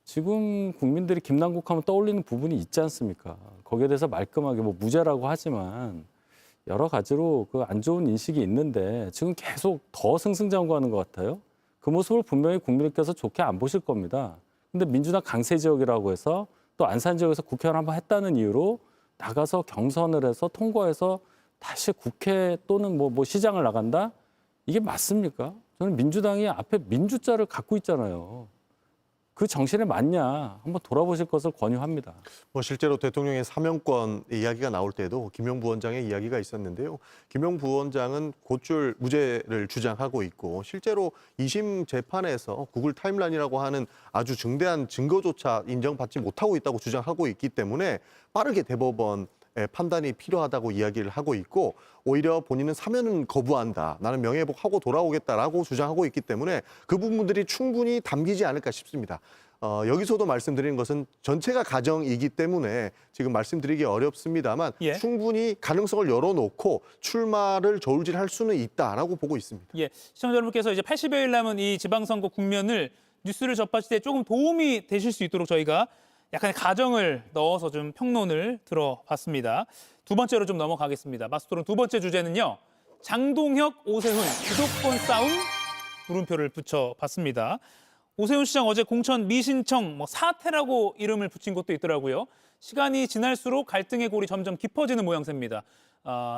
지금 국민들이 김남국 하면 떠올리는 부분이 있지 않습니까? 거기에 대해서 말끔하게 뭐 무죄라고 하지만 여러 가지로 그 안 좋은 인식이 있는데 지금 계속 더 승승장구하는 것 같아요. 그 모습을 분명히 국민들께서 좋게 안 보실 겁니다. 근데 민주당 강세 지역이라고 해서 또 안산 지역에서 국회의원 한번 했다는 이유로 나가서 경선을 해서 통과해서 다시 국회 또는 뭐 시장을 나간다? 이게 맞습니까? 저는 민주당이 앞에 민주자를 갖고 있잖아요. 그 정신에 맞냐 한번 돌아보실 것을 권유합니다. 실제로 대통령의 사명권 이야기가 나올 때도 김용 부원장의 이야기가 있었는데요. 김용 부원장은 곧줄 무죄를 주장하고 있고 실제로 2심 재판에서 구글 타임라인이라고 하는 아주 중대한 증거조차 인정받지 못하고 있다고 주장하고 있기 때문에 빠르게 대법원 판단이 필요하다고 이야기를 하고 있고 오히려 본인은 사면은 거부한다. 나는 명예회복하고 돌아오겠다라고 주장하고 있기 때문에 그 부분들이 충분히 담기지 않을까 싶습니다. 여기서도 말씀드리는 것은 전체가 가정이기 때문에 지금 말씀드리기 어렵습니다만 예. 충분히 가능성을 열어놓고 출마를 저울질할 수는 있다라고 보고 있습니다. 예, 시청자 여러분께서 이제 80여일 남은 이 지방선거 국면을 뉴스를 접하실 때 조금 도움이 되실 수 있도록 저희가 약간의 가정을 넣어서 좀 평론을 들어봤습니다. 두 번째로 좀 넘어가겠습니다. 마스토론 두 번째 주제는요. 장동혁, 오세훈 주도권 싸움 물음표를 붙여봤습니다. 오세훈 시장 어제 공천 미신청 사태라고 이름을 붙인 것도 있더라고요. 시간이 지날수록 갈등의 골이 점점 깊어지는 모양새입니다.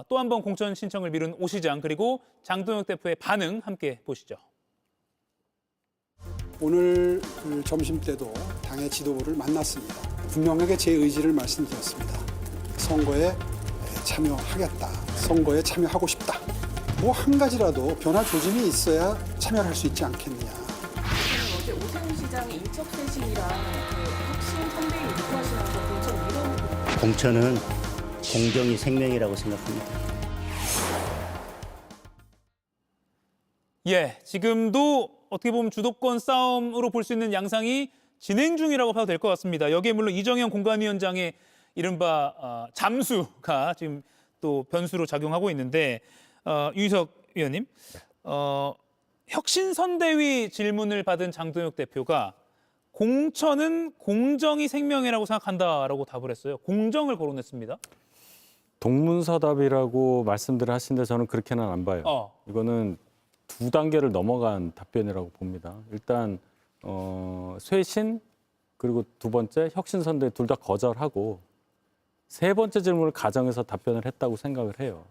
또 한 번 공천 신청을 미룬 오 시장 그리고 장동혁 대표의 반응 함께 보시죠. 오늘 점심 때도 당의 지도부를 만났습니다. 분명하게 제 의지를 말씀드렸습니다. 선거에 참여하겠다. 선거에 참여하고 싶다. 뭐 한 가지라도 변화 조짐이 있어야 참여를 할 수 있지 않겠느냐. 어제 오세훈 시장의 인적쇄신이랑 혁신 선대위 요구하시면서 공천 이런 공천은 공정이 생명이라고 생각합니다. 예, 지금도 어떻게 보면 주도권 싸움으로 볼 수 있는 양상이 진행 중이라고 봐도 될 것 같습니다. 여기에 물론 이정현 공관위원장의 이른바 잠수가 지금 또 변수로 작용하고 있는데 유희석 위원님, 혁신선대위 질문을 받은 장동혁 대표가 공천은 공정이 생명이라고 생각한다라고 답을 했어요. 공정을 거론했습니다. 동문서답이라고 말씀들을 하시는데 저는 그렇게는 안 봐요. 이거는 두 단계를 넘어간 답변이라고 봅니다. 일단 쇄신 그리고 두 번째 혁신선대 둘 다 거절하고 세 번째 질문을 가정해서 답변을 했다고 생각을 해요.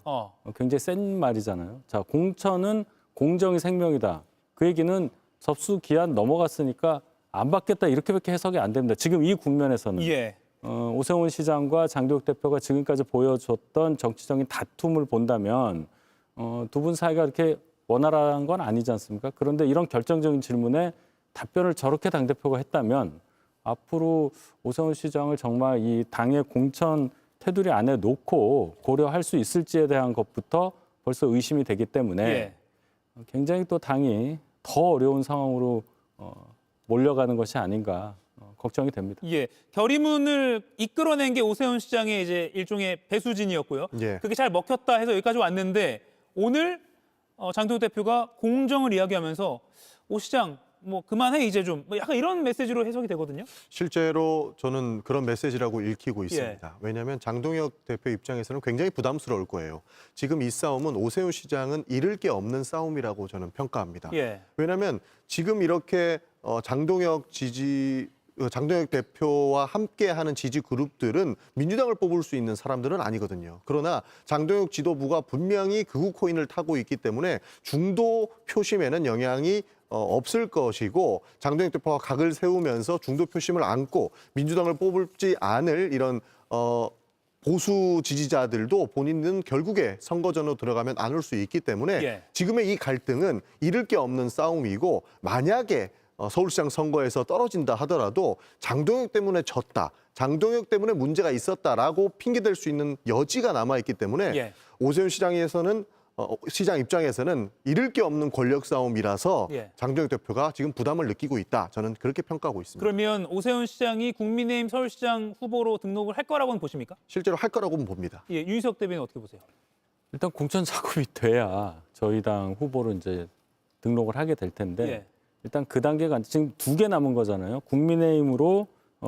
굉장히 센 말이잖아요. 자, 공천은 공정이 생명이다. 그 얘기는 접수 기한 넘어갔으니까 안 받겠다 이렇게밖에 해석이 안 됩니다. 지금 이 국면에서는 오세훈 시장과 장동혁 대표가 지금까지 보여줬던 정치적인 다툼을 본다면 두 분 사이가 이렇게 원활한 건 아니지 않습니까? 그런데 이런 결정적인 질문에 답변을 저렇게 당대표가 했다면 앞으로 오세훈 시장을 정말 이 당의 공천 테두리 안에 놓고 고려할 수 있을지에 대한 것부터 벌써 의심이 되기 때문에 굉장히 또 당이 더 어려운 상황으로 몰려가는 것이 아닌가 걱정이 됩니다. 결의문을 이끌어낸 게 오세훈 시장의 이제 일종의 배수진이었고요. 그게 잘 먹혔다 해서 여기까지 왔는데 오늘 장동혁 대표가 공정을 이야기하면서 오 시장 뭐 그만해 이제 좀 약간 이런 메시지로 해석이 되거든요. 실제로 저는 그런 메시지라고 읽히고 있습니다. 왜냐하면 장동혁 대표 입장에서는 굉장히 부담스러울 거예요. 지금 이 싸움은 오세훈 시장은 잃을 게 없는 싸움이라고 저는 평가합니다. 왜냐하면 지금 이렇게 장동혁 대표와 함께하는 지지 그룹들은 민주당을 뽑을 수 있는 사람들은 아니거든요. 그러나 장동혁 지도부가 분명히 극우 코인을 타고 있기 때문에 중도 표심에는 영향이 없을 것이고 장동혁 대표가 각을 세우면서 중도 표심을 안고 민주당을 뽑지 않을 이런 보수 지지자들도 본인은 결국에 선거전으로 들어가면 안 올 수 있기 때문에 지금의 이 갈등은 잃을 게 없는 싸움이고 만약에 서울시장 선거에서 떨어진다 하더라도 장동혁 때문에 졌다, 장동혁 때문에 문제가 있었다라고 핑계댈 수 있는 여지가 남아있기 때문에 오세훈 시장 입장에서는 잃을 게 없는 권력 싸움이라서 장동혁 대표가 지금 부담을 느끼고 있다. 저는 그렇게 평가하고 있습니다. 그러면 오세훈 시장이 국민의힘 서울시장 후보로 등록을 할 거라고는 보십니까? 실제로 할 거라고는 봅니다. 유희석 대변인 어떻게 보세요? 일단 공천 작업이 돼야 저희 당 후보로 이제 등록을 하게 될 텐데 일단 그 단계가 지금 2개 남은 거잖아요. 국민의힘으로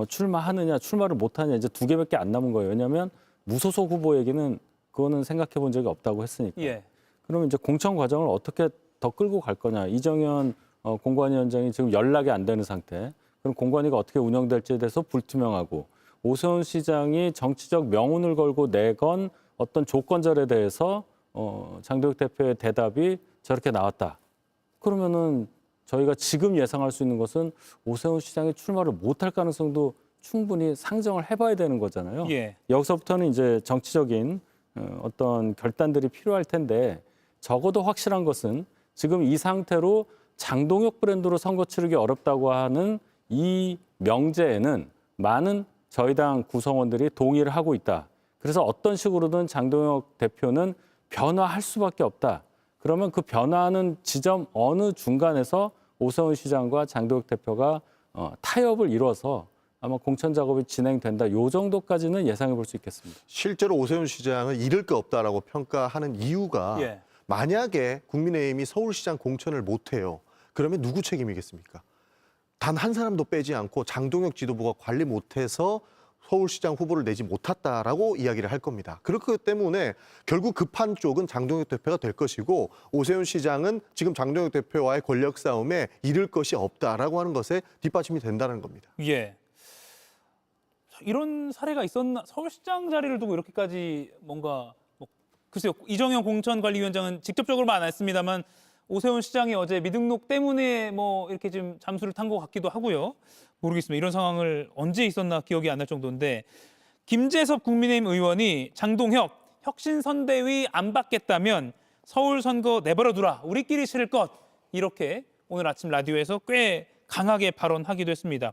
출마하느냐, 출마를 못하느냐 이제 2개밖에 안 남은 거예요. 왜냐하면 무소속 후보에게는 그거는 생각해 본 적이 없다고 했으니까. 그러면 이제 공천 과정을 어떻게 더 끌고 갈 거냐. 이정현 공관위원장이 지금 연락이 안 되는 상태. 그럼 공관위가 어떻게 운영될지에 대해서 불투명하고 오세훈 시장이 정치적 명운을 걸고 내건 어떤 조건절에 대해서 장동혁 대표의 대답이 저렇게 나왔다. 그러면은 저희가 지금 예상할 수 있는 것은 오세훈 시장이 출마를 못할 가능성도 충분히 상정을 해봐야 되는 거잖아요. 여기서부터는 이제 정치적인 어떤 결단들이 필요할 텐데 적어도 확실한 것은 지금 이 상태로 장동혁 브랜드로 선거 치르기 어렵다고 하는 이 명제에는 많은 저희 당 구성원들이 동의를 하고 있다. 그래서 어떤 식으로든 장동혁 대표는 변화할 수밖에 없다. 그러면 그 변화하는 지점 어느 중간에서 오세훈 시장과 장동혁 대표가 타협을 이뤄서 아마 공천 작업이 진행된다. 요 정도까지는 예상해 볼 수 있겠습니다. 실제로 오세훈 시장은 잃을 게 없다라고 평가하는 이유가 만약에 국민의힘이 서울시장 공천을 못해요. 그러면 누구 책임이겠습니까? 단 한 사람도 빼지 않고 장동혁 지도부가 관리 못해서 서울시장 후보를 내지 못했다라고 이야기를 할 겁니다. 그렇기 때문에 결국 급한 쪽은 장동혁 대표가 될 것이고 오세훈 시장은 지금 장동혁 대표와의 권력 싸움에 잃을 것이 없다라고 하는 것에 뒷받침이 된다는 겁니다. 이런 사례가 있었나? 서울시장 자리를 두고 이렇게까지 뭔가 글쎄요. 이정현 공천관리위원장은 직접적으로는 안 했습니다만 오세훈 시장이 어제 미등록 때문에 뭐 이렇게 좀 잠수를 탄 것 같기도 하고요. 모르겠습니다. 이런 상황을 언제 있었나 기억이 안 날 정도인데 김재섭 국민의힘 의원이 장동혁 혁신선대위 안 받겠다면 서울 선거 내버려두라. 우리끼리 치를 것. 이렇게 오늘 아침 라디오에서 꽤 강하게 발언하기도 했습니다.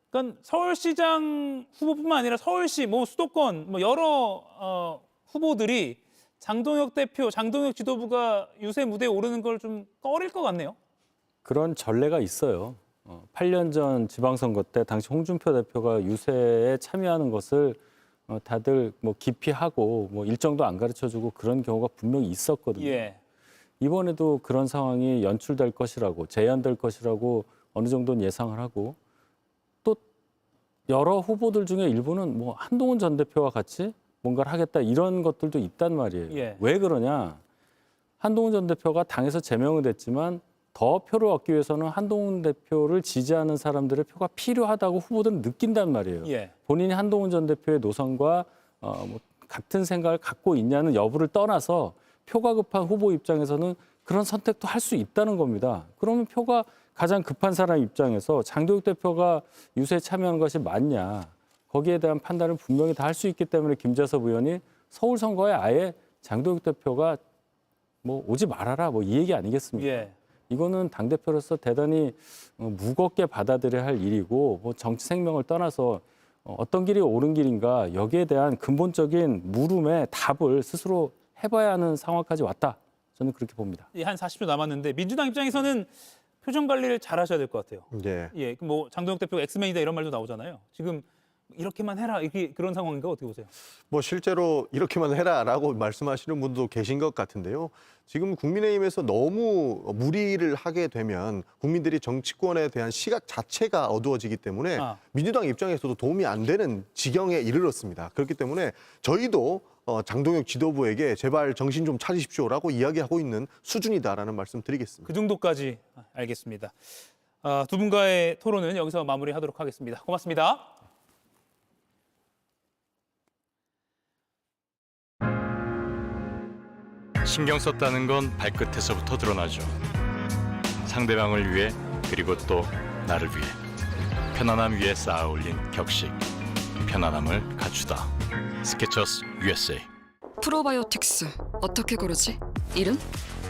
그러니까 서울시장 후보뿐만 아니라 서울시, 수도권 여러 후보들이 장동혁 대표, 장동혁 지도부가 유세 무대에 오르는 걸 좀 꺼릴 것 같네요. 그런 전례가 있어요. 8년 전 지방선거 때 당시 홍준표 대표가 유세에 참여하는 것을 다들 뭐 기피하고 뭐 일정도 안 가르쳐주고 그런 경우가 분명히 있었거든요. 예. 이번에도 그런 상황이 연출될 것이라고 재현될 것이라고 어느 정도는 예상을 하고 또 여러 후보들 중에 일부는 뭐 한동훈 전 대표와 같이 뭔가를 하겠다 이런 것들도 있단 말이에요. 예. 왜 그러냐? 한동훈 전 대표가 당에서 제명은 됐지만 더 표를 얻기 위해서는 한동훈 대표를 지지하는 사람들의 표가 필요하다고 후보들은 느낀단 말이에요. 예. 본인이 한동훈 전 대표의 노선과 뭐 같은 생각을 갖고 있냐는 여부를 떠나서 표가 급한 후보 입장에서는 그런 선택도 할 수 있다는 겁니다. 그러면 표가 가장 급한 사람 입장에서 장도혁 대표가 유세에 참여하는 것이 맞냐. 거기에 대한 판단을 분명히 다 할 수 있기 때문에 김재섭 의원이 서울 선거에 아예 장도혁 대표가 뭐 오지 말아라 뭐 이 얘기 아니겠습니까? 예. 이거는 당대표로서 대단히 무겁게 받아들여야 할 일이고 뭐 정치 생명을 떠나서 어떤 길이 옳은 길인가 여기에 대한 근본적인 물음에 답을 스스로 해봐야 하는 상황까지 왔다. 저는 그렇게 봅니다. 한 40초 남았는데 민주당 입장에서는 표정 관리를 잘 하셔야 될 것 같아요. 네. 예, 뭐 장동혁 대표가 엑스맨이다 이런 말도 나오잖아요. 지금 이렇게만 해라 이렇게 그런 상황인가 어떻게 보세요? 뭐 실제로 이렇게만 해라라고 말씀하시는 분도 계신 것 같은데요. 지금 국민의힘에서 너무 무리를 하게 되면 국민들이 정치권에 대한 시각 자체가 어두워지기 때문에 민주당 입장에서도 도움이 안 되는 지경에 이르렀습니다. 그렇기 때문에 저희도 장동혁 지도부에게 제발 정신 좀 차리십시오라고 이야기하고 있는 수준이다라는 말씀 드리겠습니다. 그 정도까지 알겠습니다. 두 분과의 토론은 여기서 마무리하도록 하겠습니다. 고맙습니다. 신경 썼다는 건 발끝에서부터 드러나죠. 상대방을 위해 그리고 또 나를 위해 편안함 위에 쌓아 올린 격식. 편안함을 갖추다. 스케쳐스 USA. 프로바이오틱스 어떻게 고르지? 이름?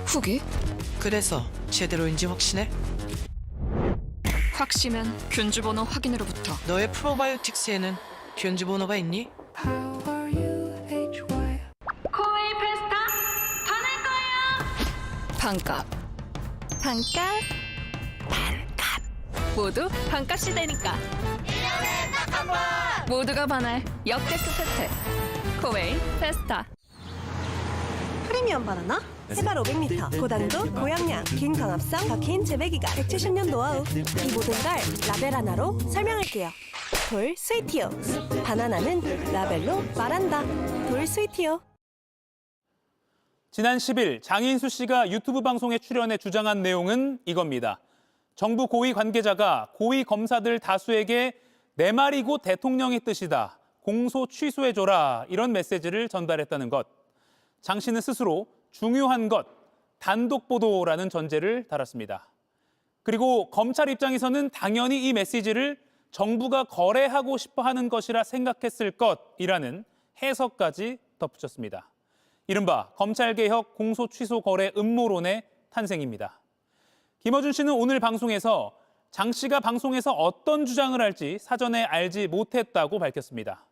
후기? 그래서 제대로인지 확신해? 확신은 균주번호 확인으로부터. 너의 프로바이오틱스에는 균주번호가 있니? 코웨이 페스타 반할 거예요. 반값. 반값. 반값. 모두 반값이 되니까. 1년에 딱 한 번. 모두가 반할 역대급 혜택. 코웨이 페스타. 프리미엄 바나나 해발 500m 고당도 고향량 긴 광합성 박힌 재배기가 170년 노하우. 이 모든 걸 라벨 하나로 설명할게요. 돌 스위티오. 바나나는 라벨로 말한다. 돌 스위티오. 지난 10일 장인수 씨가 유튜브 방송에 출연해 주장한 내용은 이겁니다. 정부 고위 관계자가 고위 검사들 다수에게 내 말이 곧 대통령의 뜻이다. 공소 취소해줘라. 이런 메시지를 전달했다는 것. 장 씨는 스스로 중요한 것, 단독 보도라는 전제를 달았습니다. 그리고 검찰 입장에서는 당연히 이 메시지를 정부가 거래하고 싶어 하는 것이라 생각했을 것이라는 해석까지 덧붙였습니다. 이른바 검찰개혁 공소 취소 거래 음모론의 탄생입니다. 김어준 씨는 오늘 방송에서 장 씨가 방송에서 어떤 주장을 할지 사전에 알지 못했다고 밝혔습니다.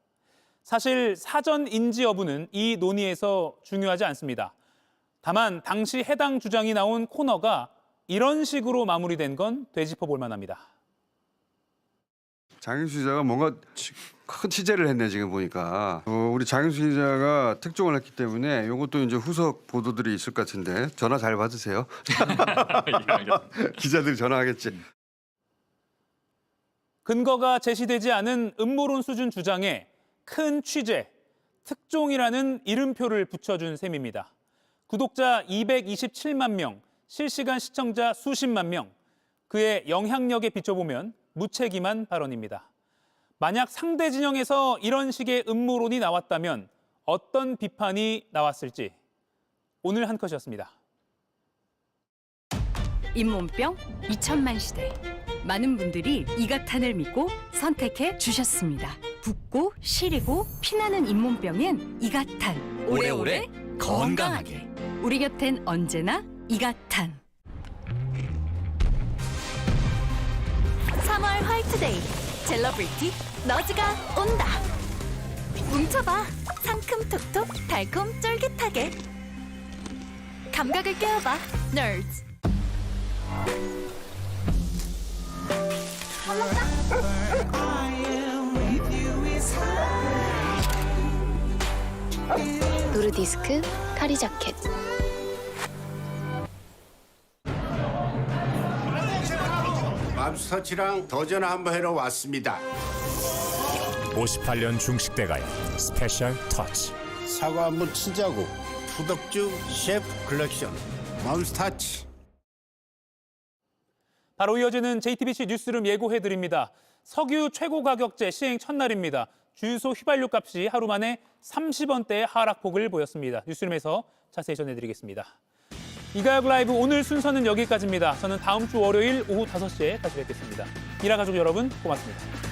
사실 사전 인지 여부는 이 논의에서 중요하지 않습니다. 다만 당시 해당 주장이 나온 코너가 이런 식으로 마무리된 건 되짚어볼 만합니다. 장인수 기자가 뭔가 큰 취재를 했네 지금 보니까. 우리 장인수 기자가 특종을 했기 때문에 이것도 이제 후속 보도들이 있을 것 같은데 전화 잘 받으세요. 기자들이 전화하겠지. 근거가 제시되지 않은 음모론 수준 주장에 큰 취재, 특종이라는 이름표를 붙여준 셈입니다. 구독자 227만 명, 실시간 시청자 수십만 명, 그의 영향력에 비춰보면 무책임한 발언입니다. 만약 상대 진영에서 이런 식의 음모론이 나왔다면 어떤 비판이 나왔을지 오늘 한 컷이었습니다. 잇몸병 2000만 시대. 많은 분들이 이가탄을 믿고 선택해 주셨습니다. 붓고 시리고 피나는 잇몸병엔 이가탄. 오래오래 건강하게. 우리 곁엔 언제나 이가탄. 3월 화이트데이 젤러브리티 너즈가 온다. 뭉쳐봐. 상큼 톡톡 달콤 쫄깃하게. 감각을 깨워봐. 너즈. 노르디스크 카리 자켓. 맘스터치랑 도전 한번 하러 왔습니다. 58년 중식대가요 스페셜 터치. 사과 한번 치자고. 푸덕주 셰프 컬렉션 맘스터치. 바로 이어지는 JTBC 뉴스룸 예고해드립니다. 석유 최고 가격제 시행 첫날입니다. 주유소 휘발유 값이 하루 만에 30원대의 하락폭을 보였습니다. 뉴스룸에서 자세히 전해드리겠습니다. 이가역 라이브 오늘 순서는 여기까지입니다. 저는 다음 주 월요일 오후 5시에 다시 뵙겠습니다. 일하가족 여러분 고맙습니다.